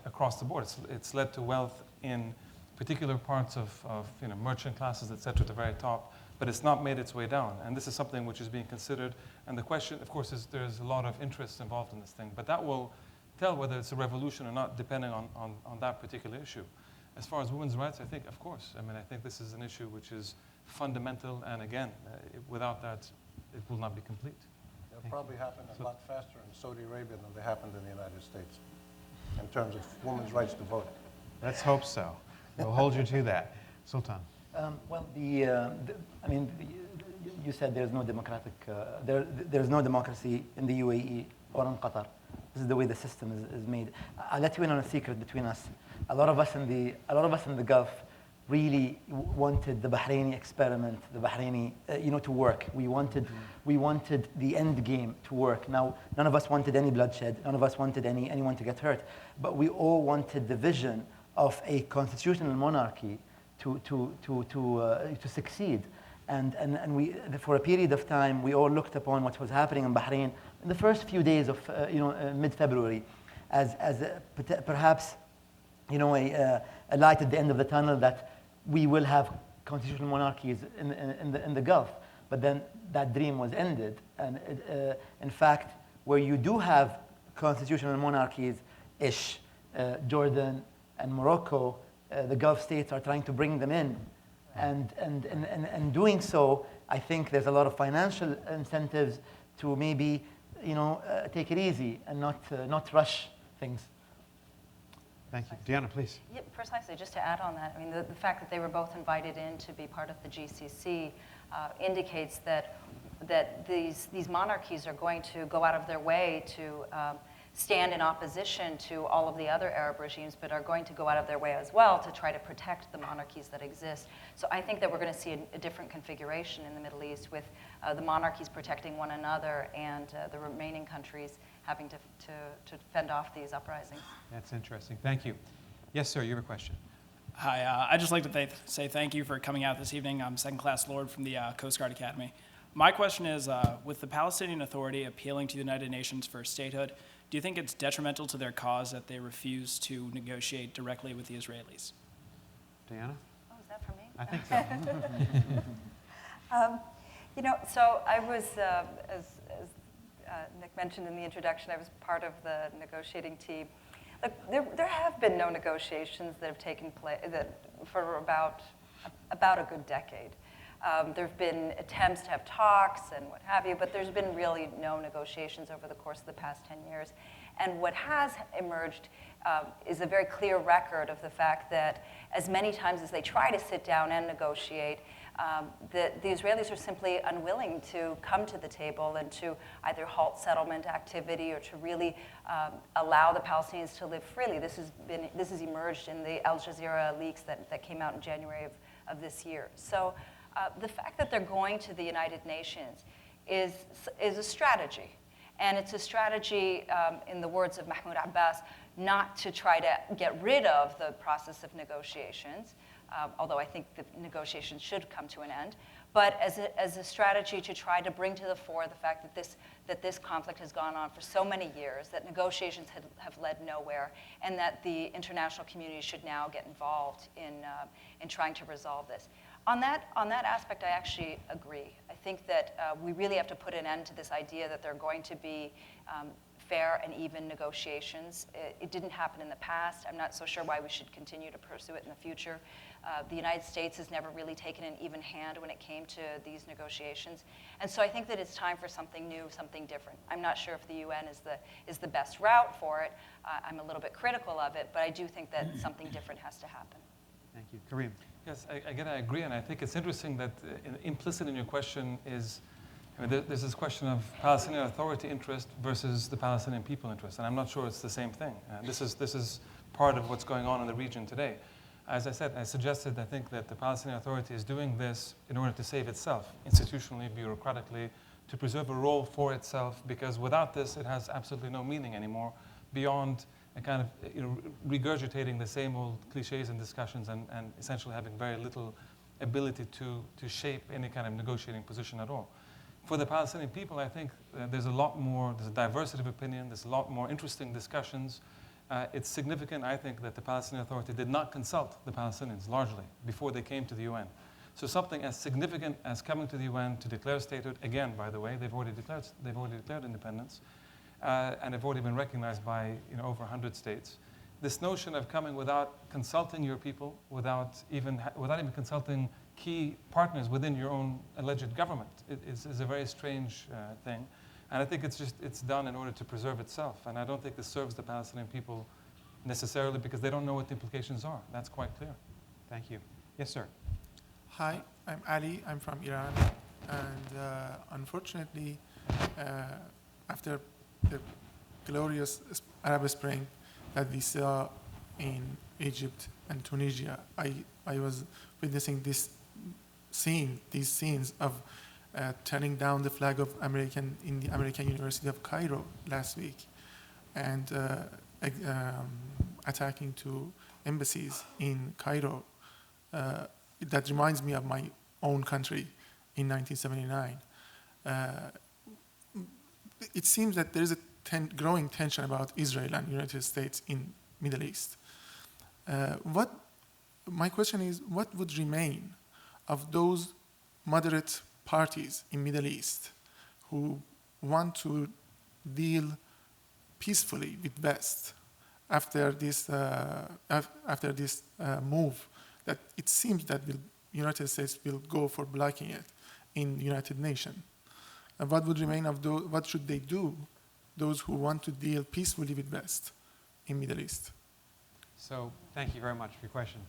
across the board. It's led to wealth in particular parts of merchant classes, et cetera, at the very top, but it's not made its way down. And this is something which is being considered. And the question, of course, is there's a lot of interest involved in this thing, but that will tell whether it's a revolution or not, depending on that particular issue. As far as women's rights, I think, of course. I mean, I think this is an issue which is fundamental, and again, without that, it will not be complete. They'll probably happen a lot faster in Saudi Arabia than they happened in the United States in terms of women's rights to vote. Let's hope so. We'll hold you to that. Sultan. Well, I mean, you said there's no democratic, there's no democracy in the UAE or in Qatar. This is the way the system is made. I'll let you in on a secret between us. A lot of us in the Gulf really wanted the Bahraini experiment, the Bahraini, to work. We wanted the end game to work. Now, none of us wanted any bloodshed. None of us wanted anyone to get hurt. But we all wanted the vision of a constitutional monarchy to succeed. And we, for a period of time, we all looked upon what was happening in Bahrain in the first few days of mid-February as perhaps a light at the end of the tunnel that we will have constitutional monarchies in the Gulf. But then that dream was ended. And in fact, where you do have constitutional monarchies, Jordan and Morocco, the Gulf states are trying to bring them in. And doing so, I think there's a lot of financial incentives to maybe take it easy and not rush things. Thank you. Deanna, please. Yeah, precisely. Just to add on that, I mean, the fact that they were both invited in to be part of the GCC indicates that these monarchies are going to go out of their way to stand in opposition to all of the other Arab regimes, but are going to go out of their way as well to try to protect the monarchies that exist. So I think that we're going to see a different configuration in the Middle East with the monarchies protecting one another and the remaining countries having to fend off these uprisings. That's interesting. Thank you. Yes, sir, you have a question. Hi, I'd just like to say thank you for coming out this evening. I'm Second Class Lord from the Coast Guard Academy. My question is, with the Palestinian Authority appealing to the United Nations for statehood, do you think it's detrimental to their cause that they refuse to negotiate directly with the Israelis? Deanna? Oh, is that for me? I think so. So I was, as Nick mentioned in the introduction, I was part of the negotiating team. Look, there have been no negotiations that have taken place for about a good decade. There have been attempts to have talks and what have you, but there's been really no negotiations over the course of the past 10 years. And what has emerged is a very clear record of the fact that as many times as they try to sit down and negotiate, the Israelis are simply unwilling to come to the table and to either halt settlement activity or to really allow the Palestinians to live freely. This has emerged in the Al Jazeera leaks that came out in January of this year. So the fact that they're going to the United Nations is a strategy. And it's a strategy, in the words of Mahmoud Abbas, not to try to get rid of the process of negotiations, although I think the negotiations should come to an end, but as a strategy to try to bring to the fore the fact that this conflict has gone on for so many years, that negotiations have led nowhere, and that the international community should now get involved in trying to resolve this. On that aspect, I actually agree. I think that we really have to put an end to this idea that there are going to be fair and even negotiations. It didn't happen in the past. I'm not so sure why we should continue to pursue it in the future. The United States has never really taken an even hand when it came to these negotiations. And so I think that it's time for something new, something different. I'm not sure if the UN is the best route for it. I'm a little bit critical of it, but I do think that something different has to happen. Thank you. Kareem? Yes, again, I agree, and I think it's interesting that implicit in your question is, there's this question of Palestinian Authority interest versus the Palestinian people interest, and I'm not sure it's the same thing. This is part of what's going on in the region today. As I said, I suggested, I think that the Palestinian Authority is doing this in order to save itself, institutionally, bureaucratically, to preserve a role for itself, because without this, it has absolutely no meaning anymore, beyond a kind of regurgitating the same old cliches and discussions and essentially having very little ability to shape any kind of negotiating position at all. For the Palestinian people, I think there's a diversity of opinion, there's a lot more interesting discussions. It's significant, I think, that the Palestinian Authority did not consult the Palestinians largely before they came to the UN. So something as significant as coming to the UN to declare statehood, again, by the way, they've already declared independence, and have already been recognized by over 100 states. This notion of coming without consulting your people, without even consulting key partners within your own alleged government, is a very strange thing. And I think it's done in order to preserve itself. And I don't think this serves the Palestinian people necessarily, because they don't know what the implications are. That's quite clear. Thank you. Yes, sir. Hi, I'm Ali. I'm from Iran. And unfortunately, after the glorious Arab Spring that we saw in Egypt and Tunisia. I was witnessing these scenes of turning down the flag of in the American University of Cairo last week, and attacking two embassies in Cairo. That reminds me of my own country in 1979. It seems that there is a growing tension about Israel and United States in Middle East. My question is, what would remain of those moderate parties in Middle East who want to deal peacefully with West after this move that it seems that United States will go for blocking it in United Nations? And what would remain of those? What should they do? Those who want to deal peacefully with West in Middle East. So thank you very much for your question.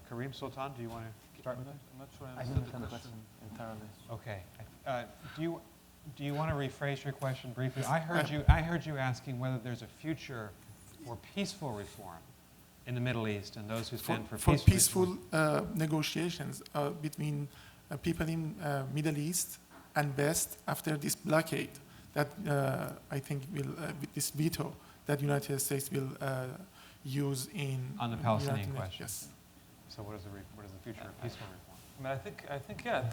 Kareem, Sultan, do you want to start with that? I'm not sure I I didn't understood the understand the question entirely. Okay. Do you want to rephrase your question briefly? I heard you asking whether there's a future for peaceful reform in the Middle East and those who stand for peaceful negotiations between people in Middle East and West after this blockade that I think will with this veto that United States will use on the Palestinian United question. Yes. So what is the future of peaceful reform? I mean, I think, yeah.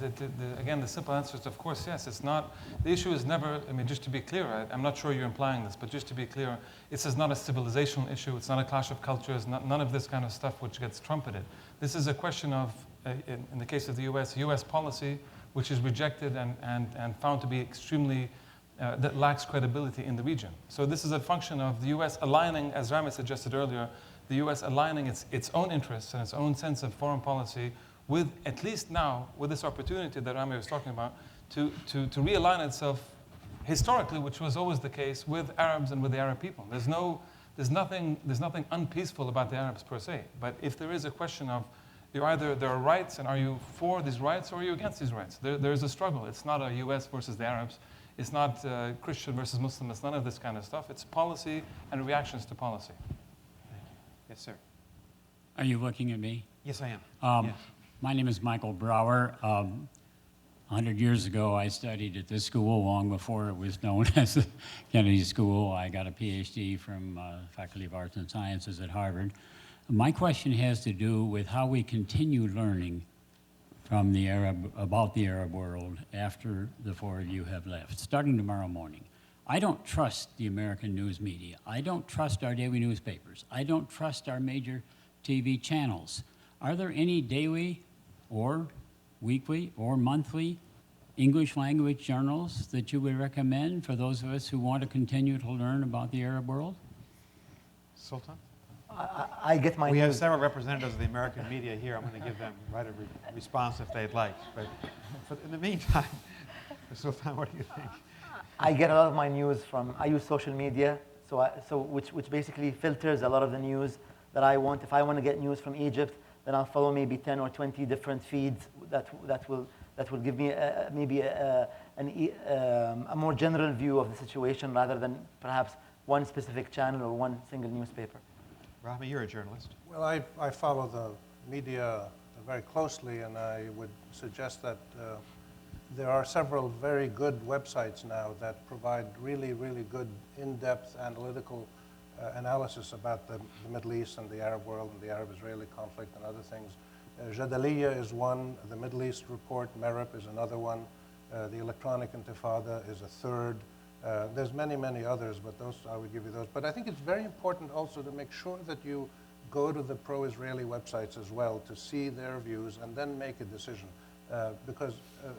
Again, the simple answer is, of course, yes. It's not. The issue is never. I mean, just to be clear, I'm not sure you're implying this, but just to be clear, this is not a civilizational issue. It's not a clash of cultures. None of this kind of stuff which gets trumpeted. This is a question of, in the case of the U.S. policy, which is rejected and found to be extremely that lacks credibility in the region. So this is a function of the U.S. aligning, as Rami suggested earlier, the U.S. aligning its own interests and its own sense of foreign policy with, at least now, with this opportunity that Rami was talking about, to realign itself historically, which was always the case, with Arabs and with the Arab people. There's nothing unpeaceful about the Arabs per se. But if there is a question of, there are rights, and are you for these rights or are you against these rights? There is a struggle. It's not a U.S. versus the Arabs. It's not Christian versus Muslim. It's none of this kind of stuff. It's policy and reactions to policy. Thank you. Yes, sir. Are you looking at me? Yes, I am. Yes. My name is Michael Brower. 100 years ago, I studied at this school long before it was known as the Kennedy School. I got a PhD from Faculty of Arts and Sciences at Harvard. My question has to do with how we continue learning from about the Arab world after the four of you have left, starting tomorrow morning. I don't trust the American news media. I don't trust our daily newspapers. I don't trust our major TV channels. Are there any daily or weekly or monthly English language journals that you would recommend for those of us who want to continue to learn about the Arab world? Sultan? I get my We have news. several representatives of the American media here. I'm going to give them right of response if they'd like. But in the meantime, Sultan, what do you think? I get a lot of my news from, I use social media, which basically filters a lot of the news that I want. If I want to get news from Egypt, then I'll follow maybe 10 or 20 different feeds that will give me maybe a more general view of the situation rather than perhaps one specific channel or one single newspaper. Rahmi, you're a journalist. Well, I follow the media very closely, and I would suggest that there are several very good websites now that provide really, really good in-depth analytical analysis about the Middle East and the Arab world and the Arab-Israeli conflict and other things. Jadaliyya is one, the Middle East Report, MERIP is another one, the Electronic Intifada is a third. There's many, many others, but those, I would give you those. But I think it's very important also to make sure that you go to the pro-Israeli websites as well to see their views and then make a decision. Because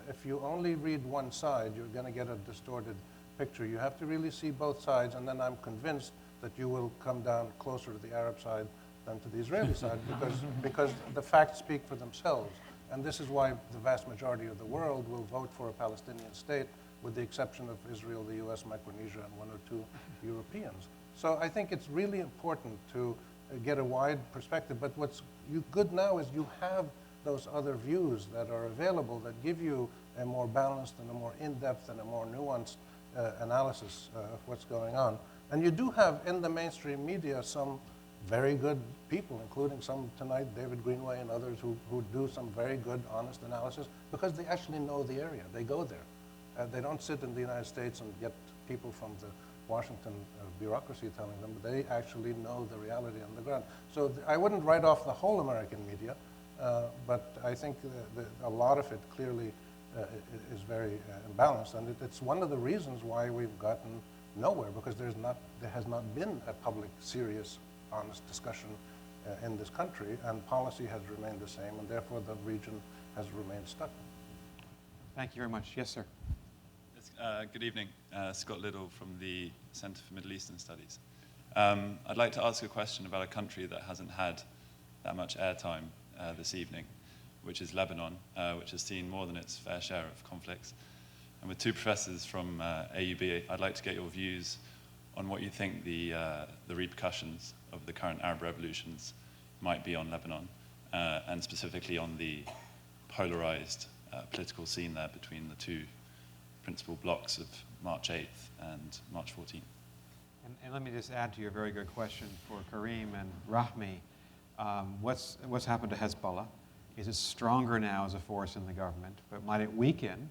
if you only read one side, you're going to get a distorted picture. You have to really see both sides, and then I'm convinced that you will come down closer to the Arab side than to the Israeli side, because the facts speak for themselves. And this is why the vast majority of the world will vote for a Palestinian state, with the exception of Israel, the US, Micronesia, and one or two Europeans. So I think it's really important to get a wide perspective. But what's good now is you have those other views that are available that give you a more balanced and a more in-depth and a more nuanced analysis of what's going on. And you do have in the mainstream media some very good people, including some tonight, David Greenway and others, who do some very good, honest analysis because they actually know the area. They go there. They don't sit in the United States and get people from the Washington bureaucracy telling them, but they actually know the reality on the ground. So I wouldn't write off the whole American media, but I think a lot of it clearly is very imbalanced, and it's one of the reasons why we've gotten nowhere, because there has not been a public, serious, honest discussion in this country, and policy has remained the same, and therefore the region has remained stuck. Thank you very much. Yes, sir. Good evening. Scott Liddell from the Center for Middle Eastern Studies. I'd like to ask a question about a country that hasn't had that much airtime this evening, which is Lebanon, which has seen more than its fair share of conflicts. And with two professors from AUB, I'd like to get your views on what you think the repercussions of the current Arab revolutions might be on Lebanon, and specifically on the polarized political scene there between the two principal blocks of March 8th and March 14th. And let me just add to your very good question for Karim and Rahmi. What's happened to Hezbollah? Is it stronger now as a force in the government, but might it weaken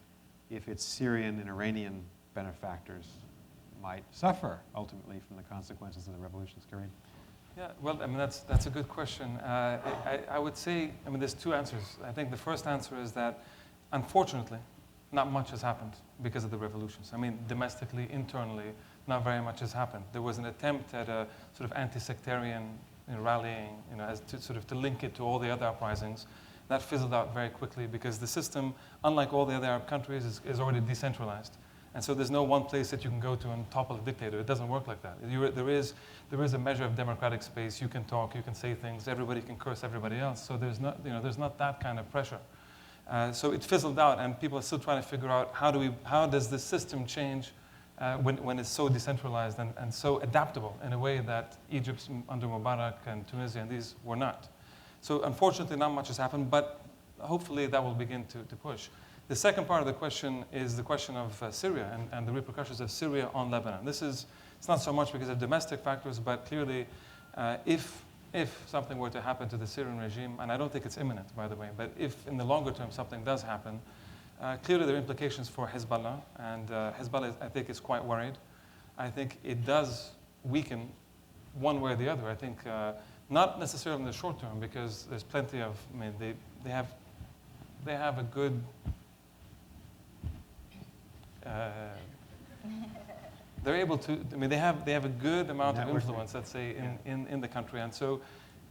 if its Syrian and Iranian benefactors might suffer ultimately from the consequences of the revolutions? Karim? Yeah, well, I mean, that's a good question. I would say, I mean, there's two answers. I think the first answer is that, unfortunately, not much has happened because of the revolutions. I mean, domestically, internally, not very much has happened. There was an attempt at a sort of anti-sectarian rallying, as to sort of to link it to all the other uprisings. That fizzled out very quickly because the system, unlike all the other Arab countries, is already decentralized. And so there's no one place that you can go to and topple a dictator. It doesn't work like that. There is a measure of democratic space. You can talk, you can say things. Everybody can curse everybody else. So there's not that kind of pressure. So it fizzled out, and people are still trying to figure out how does the system change when it's so decentralized and so adaptable in a way that Egypt under Mubarak and Tunisia and these were not. So unfortunately, not much has happened, but hopefully that will begin to push. The second part of the question is the question of Syria and the repercussions of Syria on Lebanon. It's not so much because of domestic factors, but clearly if something were to happen to the Syrian regime, and I don't think it's imminent, by the way, but if in the longer term something does happen, clearly there are implications for Hezbollah, and Hezbollah, I think, is quite worried. I think it does weaken one way or the other. I think not necessarily in the short term, because there's plenty of, I mean, they have a good, they're able to, I mean, they have a good amount of influence, let's say, in the country. And so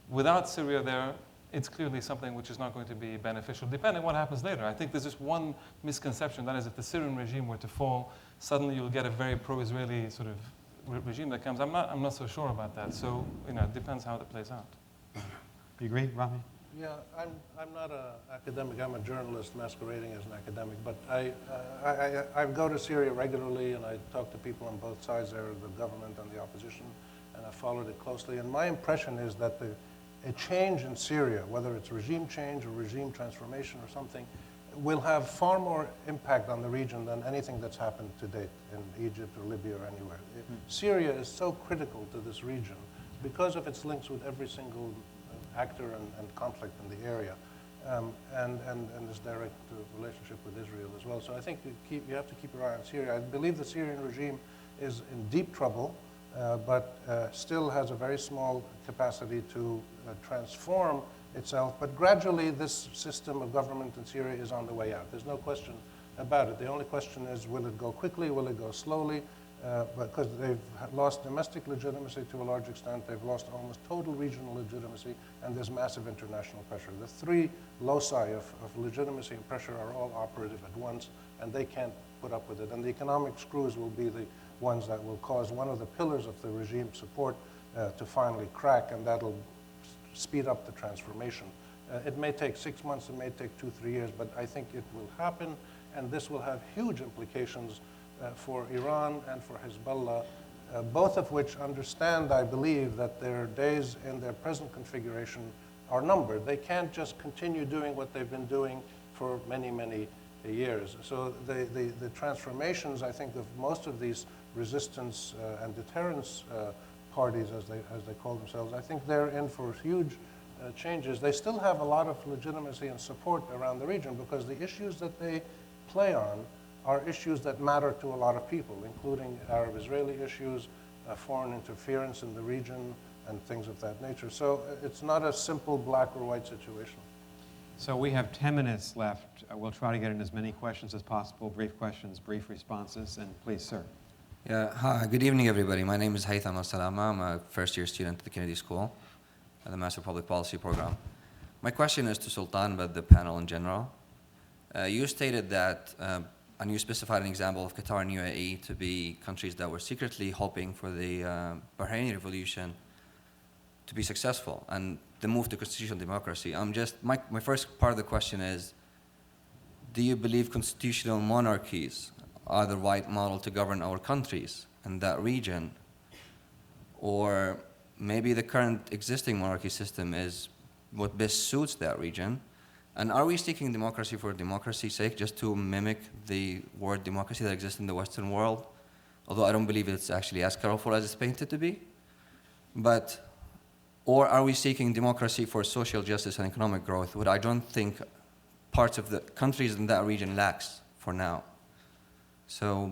without Syria there, it's clearly something which is not going to be beneficial, depending on what happens later. I think there's just one misconception, that is, if the Syrian regime were to fall, suddenly you'll get a very pro-Israeli sort of regime that comes. I'm not so sure about that. So, it depends how it plays out. You agree, Rahmi? Yeah, I'm not an academic. I'm a journalist masquerading as an academic. But I go to Syria regularly, and I talk to people on both sides there, the government and the opposition, and I followed it closely. And my impression is that a change in Syria, whether it's regime change or regime transformation or something, will have far more impact on the region than anything that's happened to date in Egypt or Libya or anywhere. Syria is so critical to this region because of its links with every single actor and conflict in the area, and its direct relationship with Israel as well. So I think you have to keep your eye on Syria. I believe the Syrian regime is in deep trouble, but still has a very small capacity to transform itself. But gradually, this system of government in Syria is on the way out. There's no question about it. The only question is, will it go quickly? Will it go slowly? Because they've lost domestic legitimacy to a large extent. They've lost almost total regional legitimacy, and there's massive international pressure. The three loci of legitimacy and pressure are all operative at once, and they can't put up with it. And the economic screws will be the ones that will cause one of the pillars of the regime support to finally crack, and that'll speed up the transformation. It may take 6 months, it may take 2-3 years, but I think it will happen, and this will have huge implications for Iran and for Hezbollah, both of which understand, I believe, that their days in their present configuration are numbered. They can't just continue doing what they've been doing for many, many years. So the transformations, I think, of most of these resistance and deterrence parties, as they call themselves, I think they're in for huge changes. They still have a lot of legitimacy and support around the region because the issues that they play on are issues that matter to a lot of people, including Arab-Israeli issues, foreign interference in the region, and things of that nature. So it's not a simple black or white situation. So we have 10 minutes left. We'll try to get in as many questions as possible, brief questions, brief responses, and please, sir. Yeah, hi, good evening, everybody. My name is Haytham Al-Salama. I'm a first-year student at the Kennedy School at the Master of Public Policy program. My question is to Sultan, but the panel in general. You stated that, and you specified an example of Qatar and UAE to be countries that were secretly hoping for the Bahraini revolution to be successful and the move to constitutional democracy. My first part of the question is, do you believe constitutional monarchies are the right model to govern our countries in that region? Or maybe the current existing monarchy system is what best suits that region? And are we seeking democracy for democracy's sake, just to mimic the word democracy that exists in the Western world? Although I don't believe it's actually as colorful as it's painted to be. Or are we seeking democracy for social justice and economic growth, what I don't think parts of the countries in that region lacks for now? So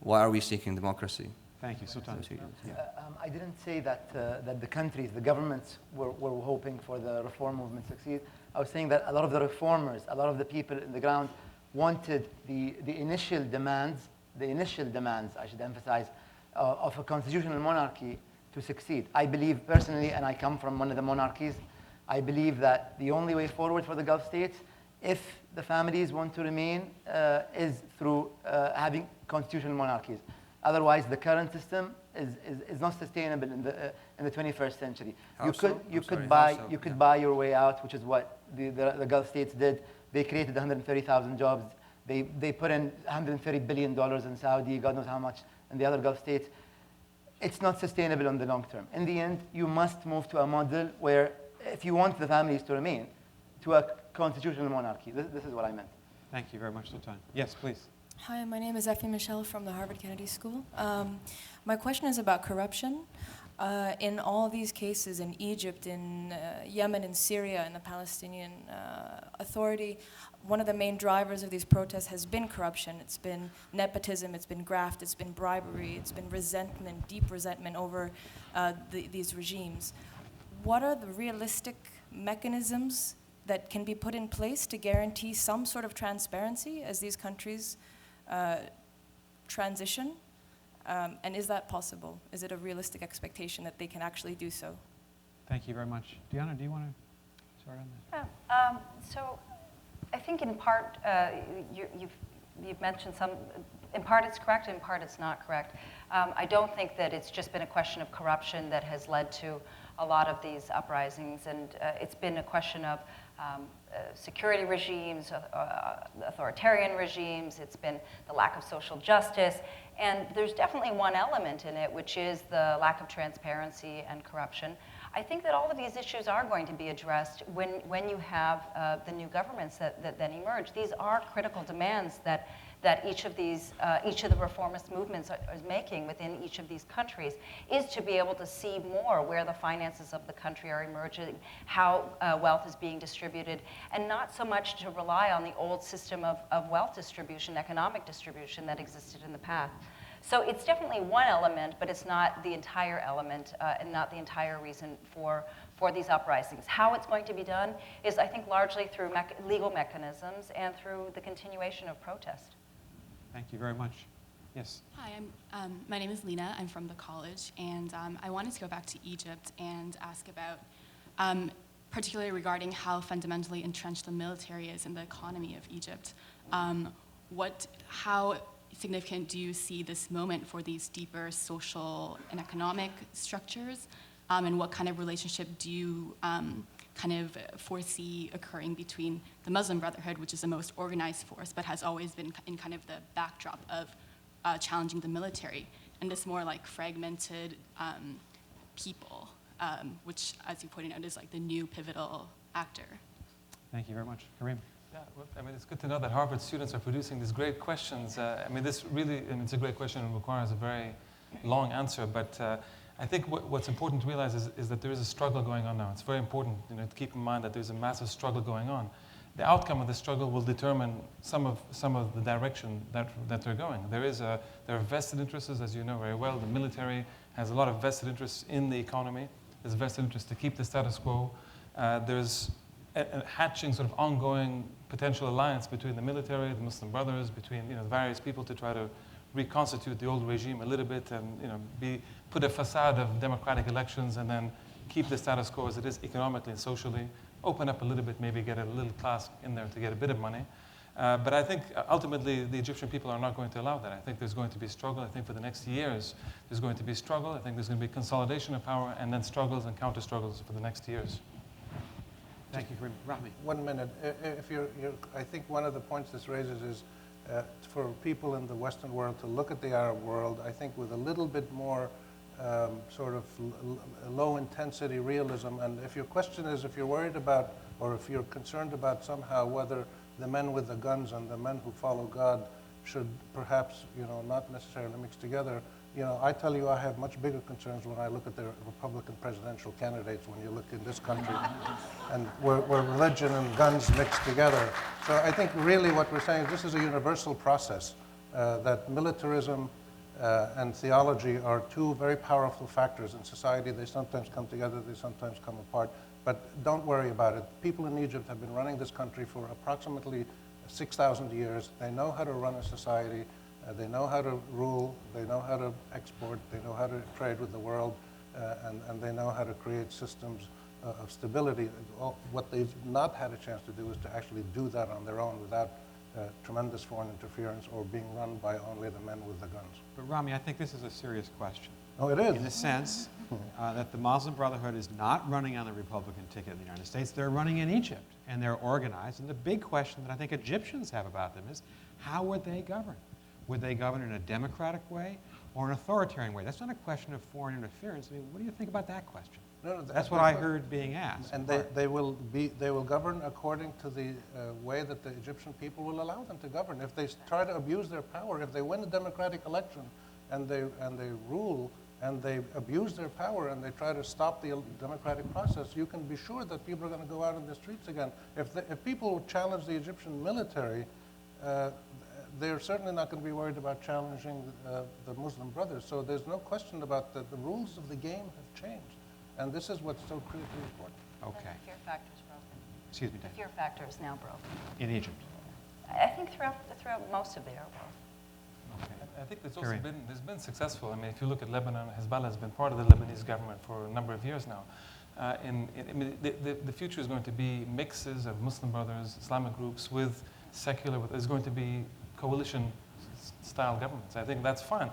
why are we seeking democracy? Thank you, Sultan. I didn't say that, that the countries, the governments were hoping for the reform movement to succeed. I was saying that a lot of the reformers, a lot of the people in the ground wanted the initial demands, I should emphasize, of a constitutional monarchy to succeed. I believe personally, and I come from one of the monarchies, I believe that the only way forward for the Gulf states, if the families want to remain, is through having constitutional monarchies. Otherwise, the current system is not sustainable in the 21st century. You could buy your way out, which is what the Gulf states did. They created 130,000 jobs. They put in $130 billion in Saudi, God knows how much, in the other Gulf states. It's not sustainable in the long term. In the end, you must move to a model where, if you want the families to remain, to a constitutional monarchy. This is what I meant. Thank you very much, Sultan. Yes, please. Hi, my name is Effie Michelle from the Harvard Kennedy School. My question is about corruption. In all these cases, in Egypt, in Yemen, in Syria, in the Palestinian Authority, one of the main drivers of these protests has been corruption. It's been nepotism, it's been graft, it's been bribery, it's been resentment, deep resentment over these regimes. What are the realistic mechanisms that can be put in place to guarantee some sort of transparency as these countries transition? And is that possible? Is it a realistic expectation that they can actually do so? Thank you very much. Diana, do you want to start on that? Yeah. So I think in part, you've mentioned some, in part it's correct, in part it's not correct. I don't think that it's just been a question of corruption that has led to a lot of these uprisings, and it's been a question of security regimes, authoritarian regimes, it's been the lack of social justice, and there's definitely one element in it, which is the lack of transparency and corruption. I think that all of these issues are going to be addressed when you have the new governments that then emerge. These are critical demands that each of the reformist movements is making within each of these countries, is to be able to see more where the finances of the country are emerging, how wealth is being distributed, and not so much to rely on the old system of wealth distribution, economic distribution that existed in the past. So it's definitely one element, but it's not the entire element and not the entire reason for these uprisings. How it's going to be done is, I think, largely through legal mechanisms and through the continuation of protest. Thank you very much. Yes. Hi, my name is Lena. I'm from the college, and I wanted to go back to Egypt and ask about, particularly regarding how fundamentally entrenched the military is in the economy of Egypt. How significant do you see this moment for these deeper social and economic structures, and what kind of relationship do you kind of foresee occurring between the Muslim Brotherhood, which is the most organized force, but has always been in kind of the backdrop of challenging the military, and this more like fragmented people, which, as you pointed out, is like the new pivotal actor? Thank you very much. Kareem? Yeah, well, I mean, it's good to know that Harvard students are producing these great questions. I mean, this really, it's a great question and requires a very long answer, but I think what's important to realize is that there is a struggle going on now. It's very important, to keep in mind that there's a massive struggle going on. The outcome of the struggle will determine some of the direction that they're going. There are vested interests, as you know very well. The military has a lot of vested interests in the economy. There's a vested interest to keep the status quo. There's a hatching sort of ongoing potential alliance between the military, the Muslim Brothers, between the various people to try to reconstitute the old regime a little bit and put a facade of democratic elections and then keep the status quo as it is economically and socially, open up a little bit, maybe get a little class in there to get a bit of money. But I think ultimately the Egyptian people are not going to allow that. I think there's going to be struggle. I think for the next years there's going to be struggle. I think there's going to be consolidation of power and then struggles and counter struggles for the next years. Thank you for Rahmi. 1 minute. I think one of the points this raises is for people in the Western world to look at the Arab world, I think with a little bit more sort of low-intensity realism. And if your question is if you're worried about or if you're concerned about somehow whether the men with the guns and the men who follow God should perhaps, not necessarily mix together, I tell you I have much bigger concerns when I look at the Republican presidential candidates when you look in this country and where religion and guns mix together. So I think really what we're saying is this is a universal process, that militarism and theology are two very powerful factors in society. They sometimes come together, they sometimes come apart, but don't worry about it. People in Egypt have been running this country for approximately 6,000 years. They know how to run a society. They know how to rule, they know how to export, they know how to trade with the world, and they know how to create systems of stability. What they've not had a chance to do is to actually do that on their own without tremendous foreign interference or being run by only the men with the guns. But Rami, I think this is a serious question. Oh, it is. In the sense that the Muslim Brotherhood is not running on the Republican ticket in the United States. They're running in Egypt, and they're organized. And the big question that I think Egyptians have about them is, how would they govern? Would they govern in a democratic way or an authoritarian way? That's not a question of foreign interference. I mean, what do you think about that question? No, that's what I heard being asked. And they will govern according to the way that the Egyptian people will allow them to govern. If they try to abuse their power, if they win a democratic election and they rule and they abuse their power and they try to stop the democratic process, you can be sure that people are going to go out in the streets again. If people challenge the Egyptian military, they're certainly not going to be worried about challenging the Muslim Brothers. So there's no question about the rules of the game have changed. And this is what's so critically important. Okay. The fear factor is broken. Excuse me, The Dan. fear factor is now broken. In Egypt. I think throughout most of the Arab world. Okay. I think there's also Kareem. been successful. I mean, if you look at Lebanon, Hezbollah has been part of the Lebanese government for a number of years now. The future is going to be mixes of Muslim Brothers, Islamic groups with secular. There's going to be coalition-style governments. I think that's fine.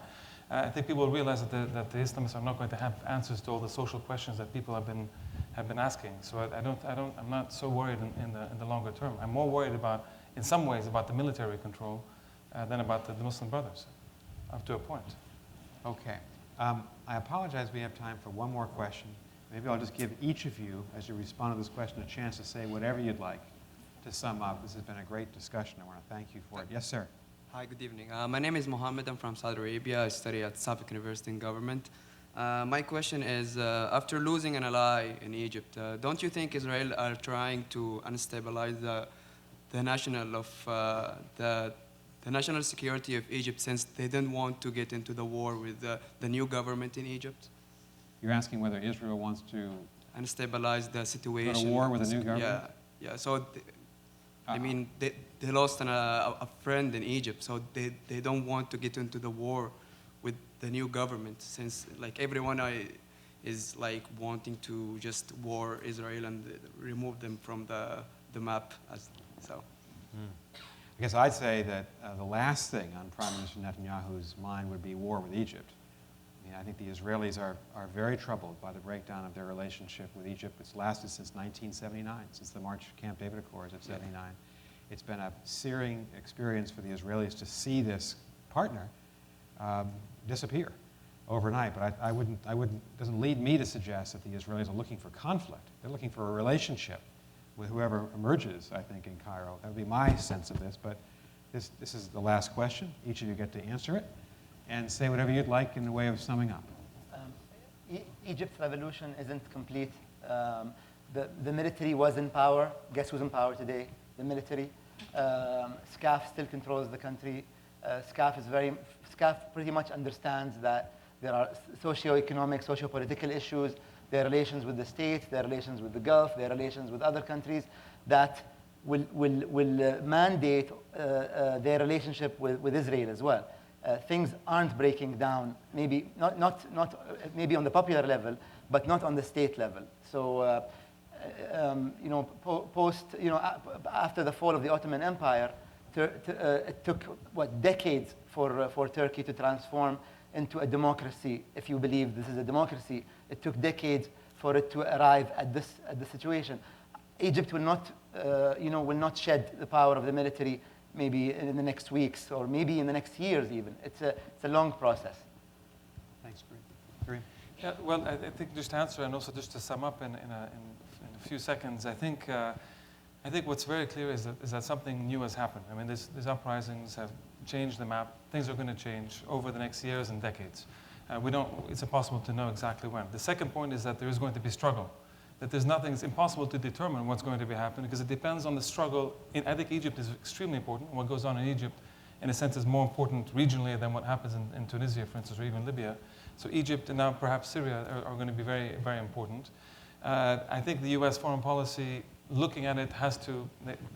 I think people realize that the Islamists are not going to have answers to all the social questions that people have been asking. So I'm not so worried in the longer term. I'm more worried about, in some ways, about the military control than about the Muslim Brothers, up to a point. Okay. I apologize. We have time for one more question. Maybe I'll just give each of you, as you respond to this question, a chance to say whatever you'd like to sum up. This has been a great discussion. I want to thank you for it. Yes, sir. Hi, good evening. My name is Mohammed. I'm from Saudi Arabia. I study at Suffolk University in government. My question is, after losing an ally in Egypt, don't you think Israel are trying to unstabilize the national security of Egypt since they didn't want to get into the war with the new government in Egypt? You're asking whether Israel wants to unstabilize the situation. Go to war with a new government? Yeah. So, I mean, they lost a friend in Egypt, so they don't want to get into the war with the new government since, like, everyone is, like, wanting to just war Israel and remove them from the map. I guess I'd say that the last thing on Prime Minister Netanyahu's mind would be war with Egypt. I mean, I think the Israelis are very troubled by the breakdown of their relationship with Egypt. It's lasted since 1979, since the March Camp David Accords of '79. It's been a searing experience for the Israelis to see this partner disappear overnight. But I wouldn't. It doesn't lead me to suggest that the Israelis are looking for conflict. They're looking for a relationship with whoever emerges, I think, in Cairo. That would be my sense of this. But this is the last question. Each of you get to answer it and say whatever you'd like in the way of summing up. Egypt's revolution isn't complete. The military was in power. Guess who's in power today? The military. SCAF still controls the country. SCAF pretty much understands that there are socio-economic, socio-political issues, their relations with the state, their relations with the Gulf, their relations with other countries that will mandate their relationship with Israel as well. Things aren't breaking down, maybe not maybe on the popular level, but not on the state level. So, after the fall of the Ottoman Empire, it took decades for Turkey to transform into a democracy. If you believe this is a democracy, it took decades for it to arrive at this situation. Egypt will not shed the power of the military maybe in the next weeks or maybe in the next years even. It's a long process. Thanks, Kareem. Yeah, well, I think just to answer and also just to sum up in a few seconds, I think what's very clear is that something new has happened. I mean, these uprisings have changed the map. Things are going to change over the next years and decades. It's impossible to know exactly when. The second point is that there is going to be struggle. That it's impossible to determine what's going to be happening because it depends on the struggle. I think Egypt is extremely important. What goes on in Egypt, in a sense, is more important regionally than what happens in Tunisia, for instance, or even Libya. So Egypt and now perhaps Syria are going to be very, very important. I think the U.S. foreign policy, looking at it, has to,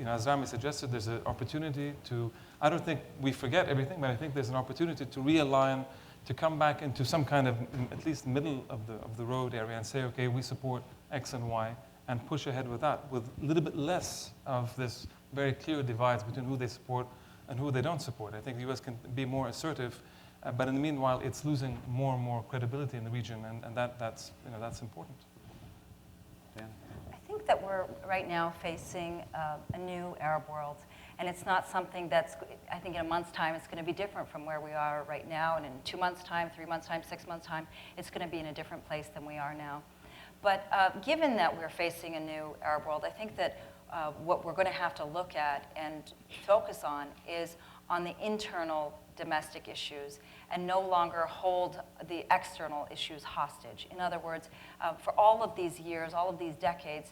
as Rami suggested, there's an opportunity to, I don't think we forget everything, but I think there's an opportunity to realign, to come back into some kind of, at least middle of the road area and say, okay, we support X and Y, and push ahead with that, with a little bit less of this very clear divides between who they support and who they don't support. I think the U.S. can be more assertive, but in the meanwhile, it's losing more and more credibility in the region, and that's important. Dan? I think that we're right now facing a new Arab world. And it's not something that's, I think in a month's time, it's going to be different from where we are right now. And in 2 months' time, 3 months' time, 6 months' time, it's going to be in a different place than we are now. But given that we're facing a new Arab world, I think that what we're going to have to look at and focus on is on the internal domestic issues and no longer hold the external issues hostage. In other words, for all of these years, all of these decades,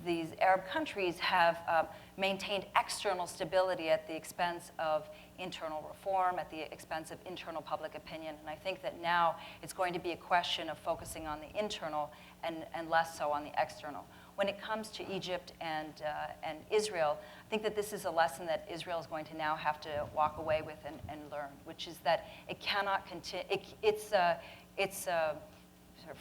these Arab countries have maintained external stability at the expense of internal reform, at the expense of internal public opinion. And I think that now it's going to be a question of focusing on the internal and less so on the external. When it comes to Egypt and Israel, I think that this is a lesson that Israel is going to now have to walk away with and learn, which is that it cannot continue. Its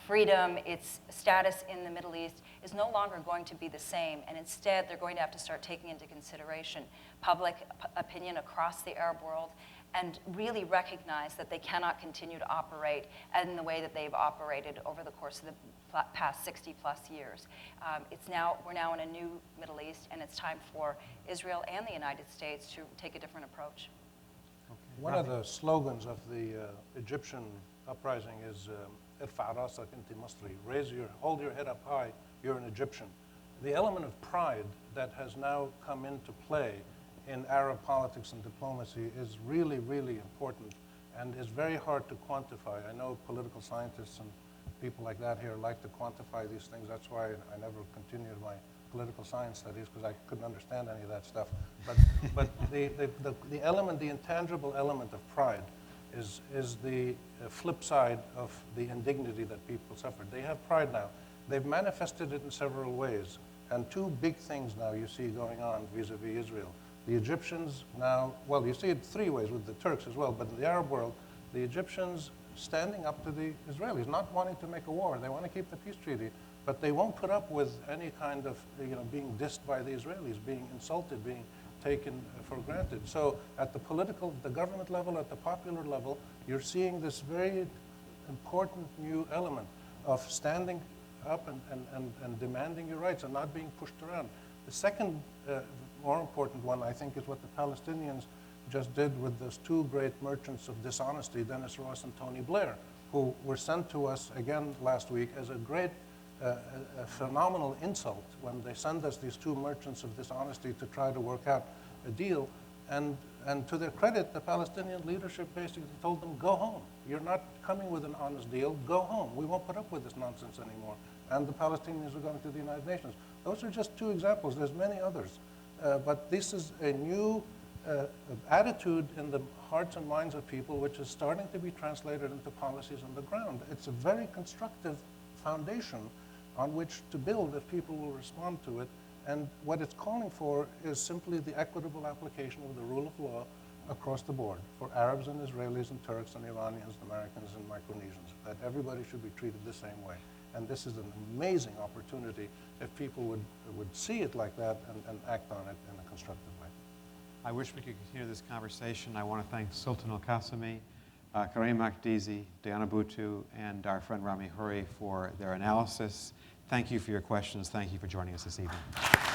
freedom, its status in the Middle East is no longer going to be the same, and instead they're going to have to start taking into consideration public opinion across the Arab world and really recognize that they cannot continue to operate in the way that they've operated over the course of the past 60-plus years. We're now in a new Middle East, and it's time for Israel and the United States to take a different approach. One of the slogans of the Egyptian uprising is "Irfa' rasak inti Masri," hold your head up high, you're an Egyptian. The element of pride that has now come into play in Arab politics and diplomacy is really, really important and is very hard to quantify. I know political scientists and people like that here like to quantify these things. That's why I never continued my political science studies, because I couldn't understand any of that stuff. But the element, the intangible element of pride is the flip side of the indignity that people suffered. They have pride now. They've manifested it in several ways. And two big things now you see going on vis-a-vis Israel. The Egyptians now, well, you see it three ways with the Turks as well, but in the Arab world, the Egyptians standing up to the Israelis, not wanting to make a war. They want to keep the peace treaty, but they won't put up with any kind of, being dissed by the Israelis, being insulted, being taken for granted. So at the political, the government level, at the popular level, you're seeing this very important new element of standing up and demanding your rights and not being pushed around. The second more important one, I think, is what the Palestinians just did with those two great merchants of dishonesty, Dennis Ross and Tony Blair, who were sent to us again last week as a great, a phenomenal insult when they send us these two merchants of dishonesty to try to work out a deal. And And to their credit, the Palestinian leadership basically told them, go home. You're not coming with an honest deal. Go home. We won't put up with this nonsense anymore. And the Palestinians are going to the United Nations. Those are just two examples. There's many others. But this is a new attitude in the hearts and minds of people, which is starting to be translated into policies on the ground. It's a very constructive foundation on which to build if people will respond to it. And what it's calling for is simply the equitable application of the rule of law across the board for Arabs and Israelis and Turks and Iranians and Americans and Micronesians, that everybody should be treated the same way. And this is an amazing opportunity if people would see it like that and act on it in a constructive way. I wish we could continue this conversation. I want to thank Sultan Al-Qassami, Karim Makdizi, Diana Bhuttu, and our friend Rami Huri for their analysis. Thank you for your questions. Thank you for joining us this evening.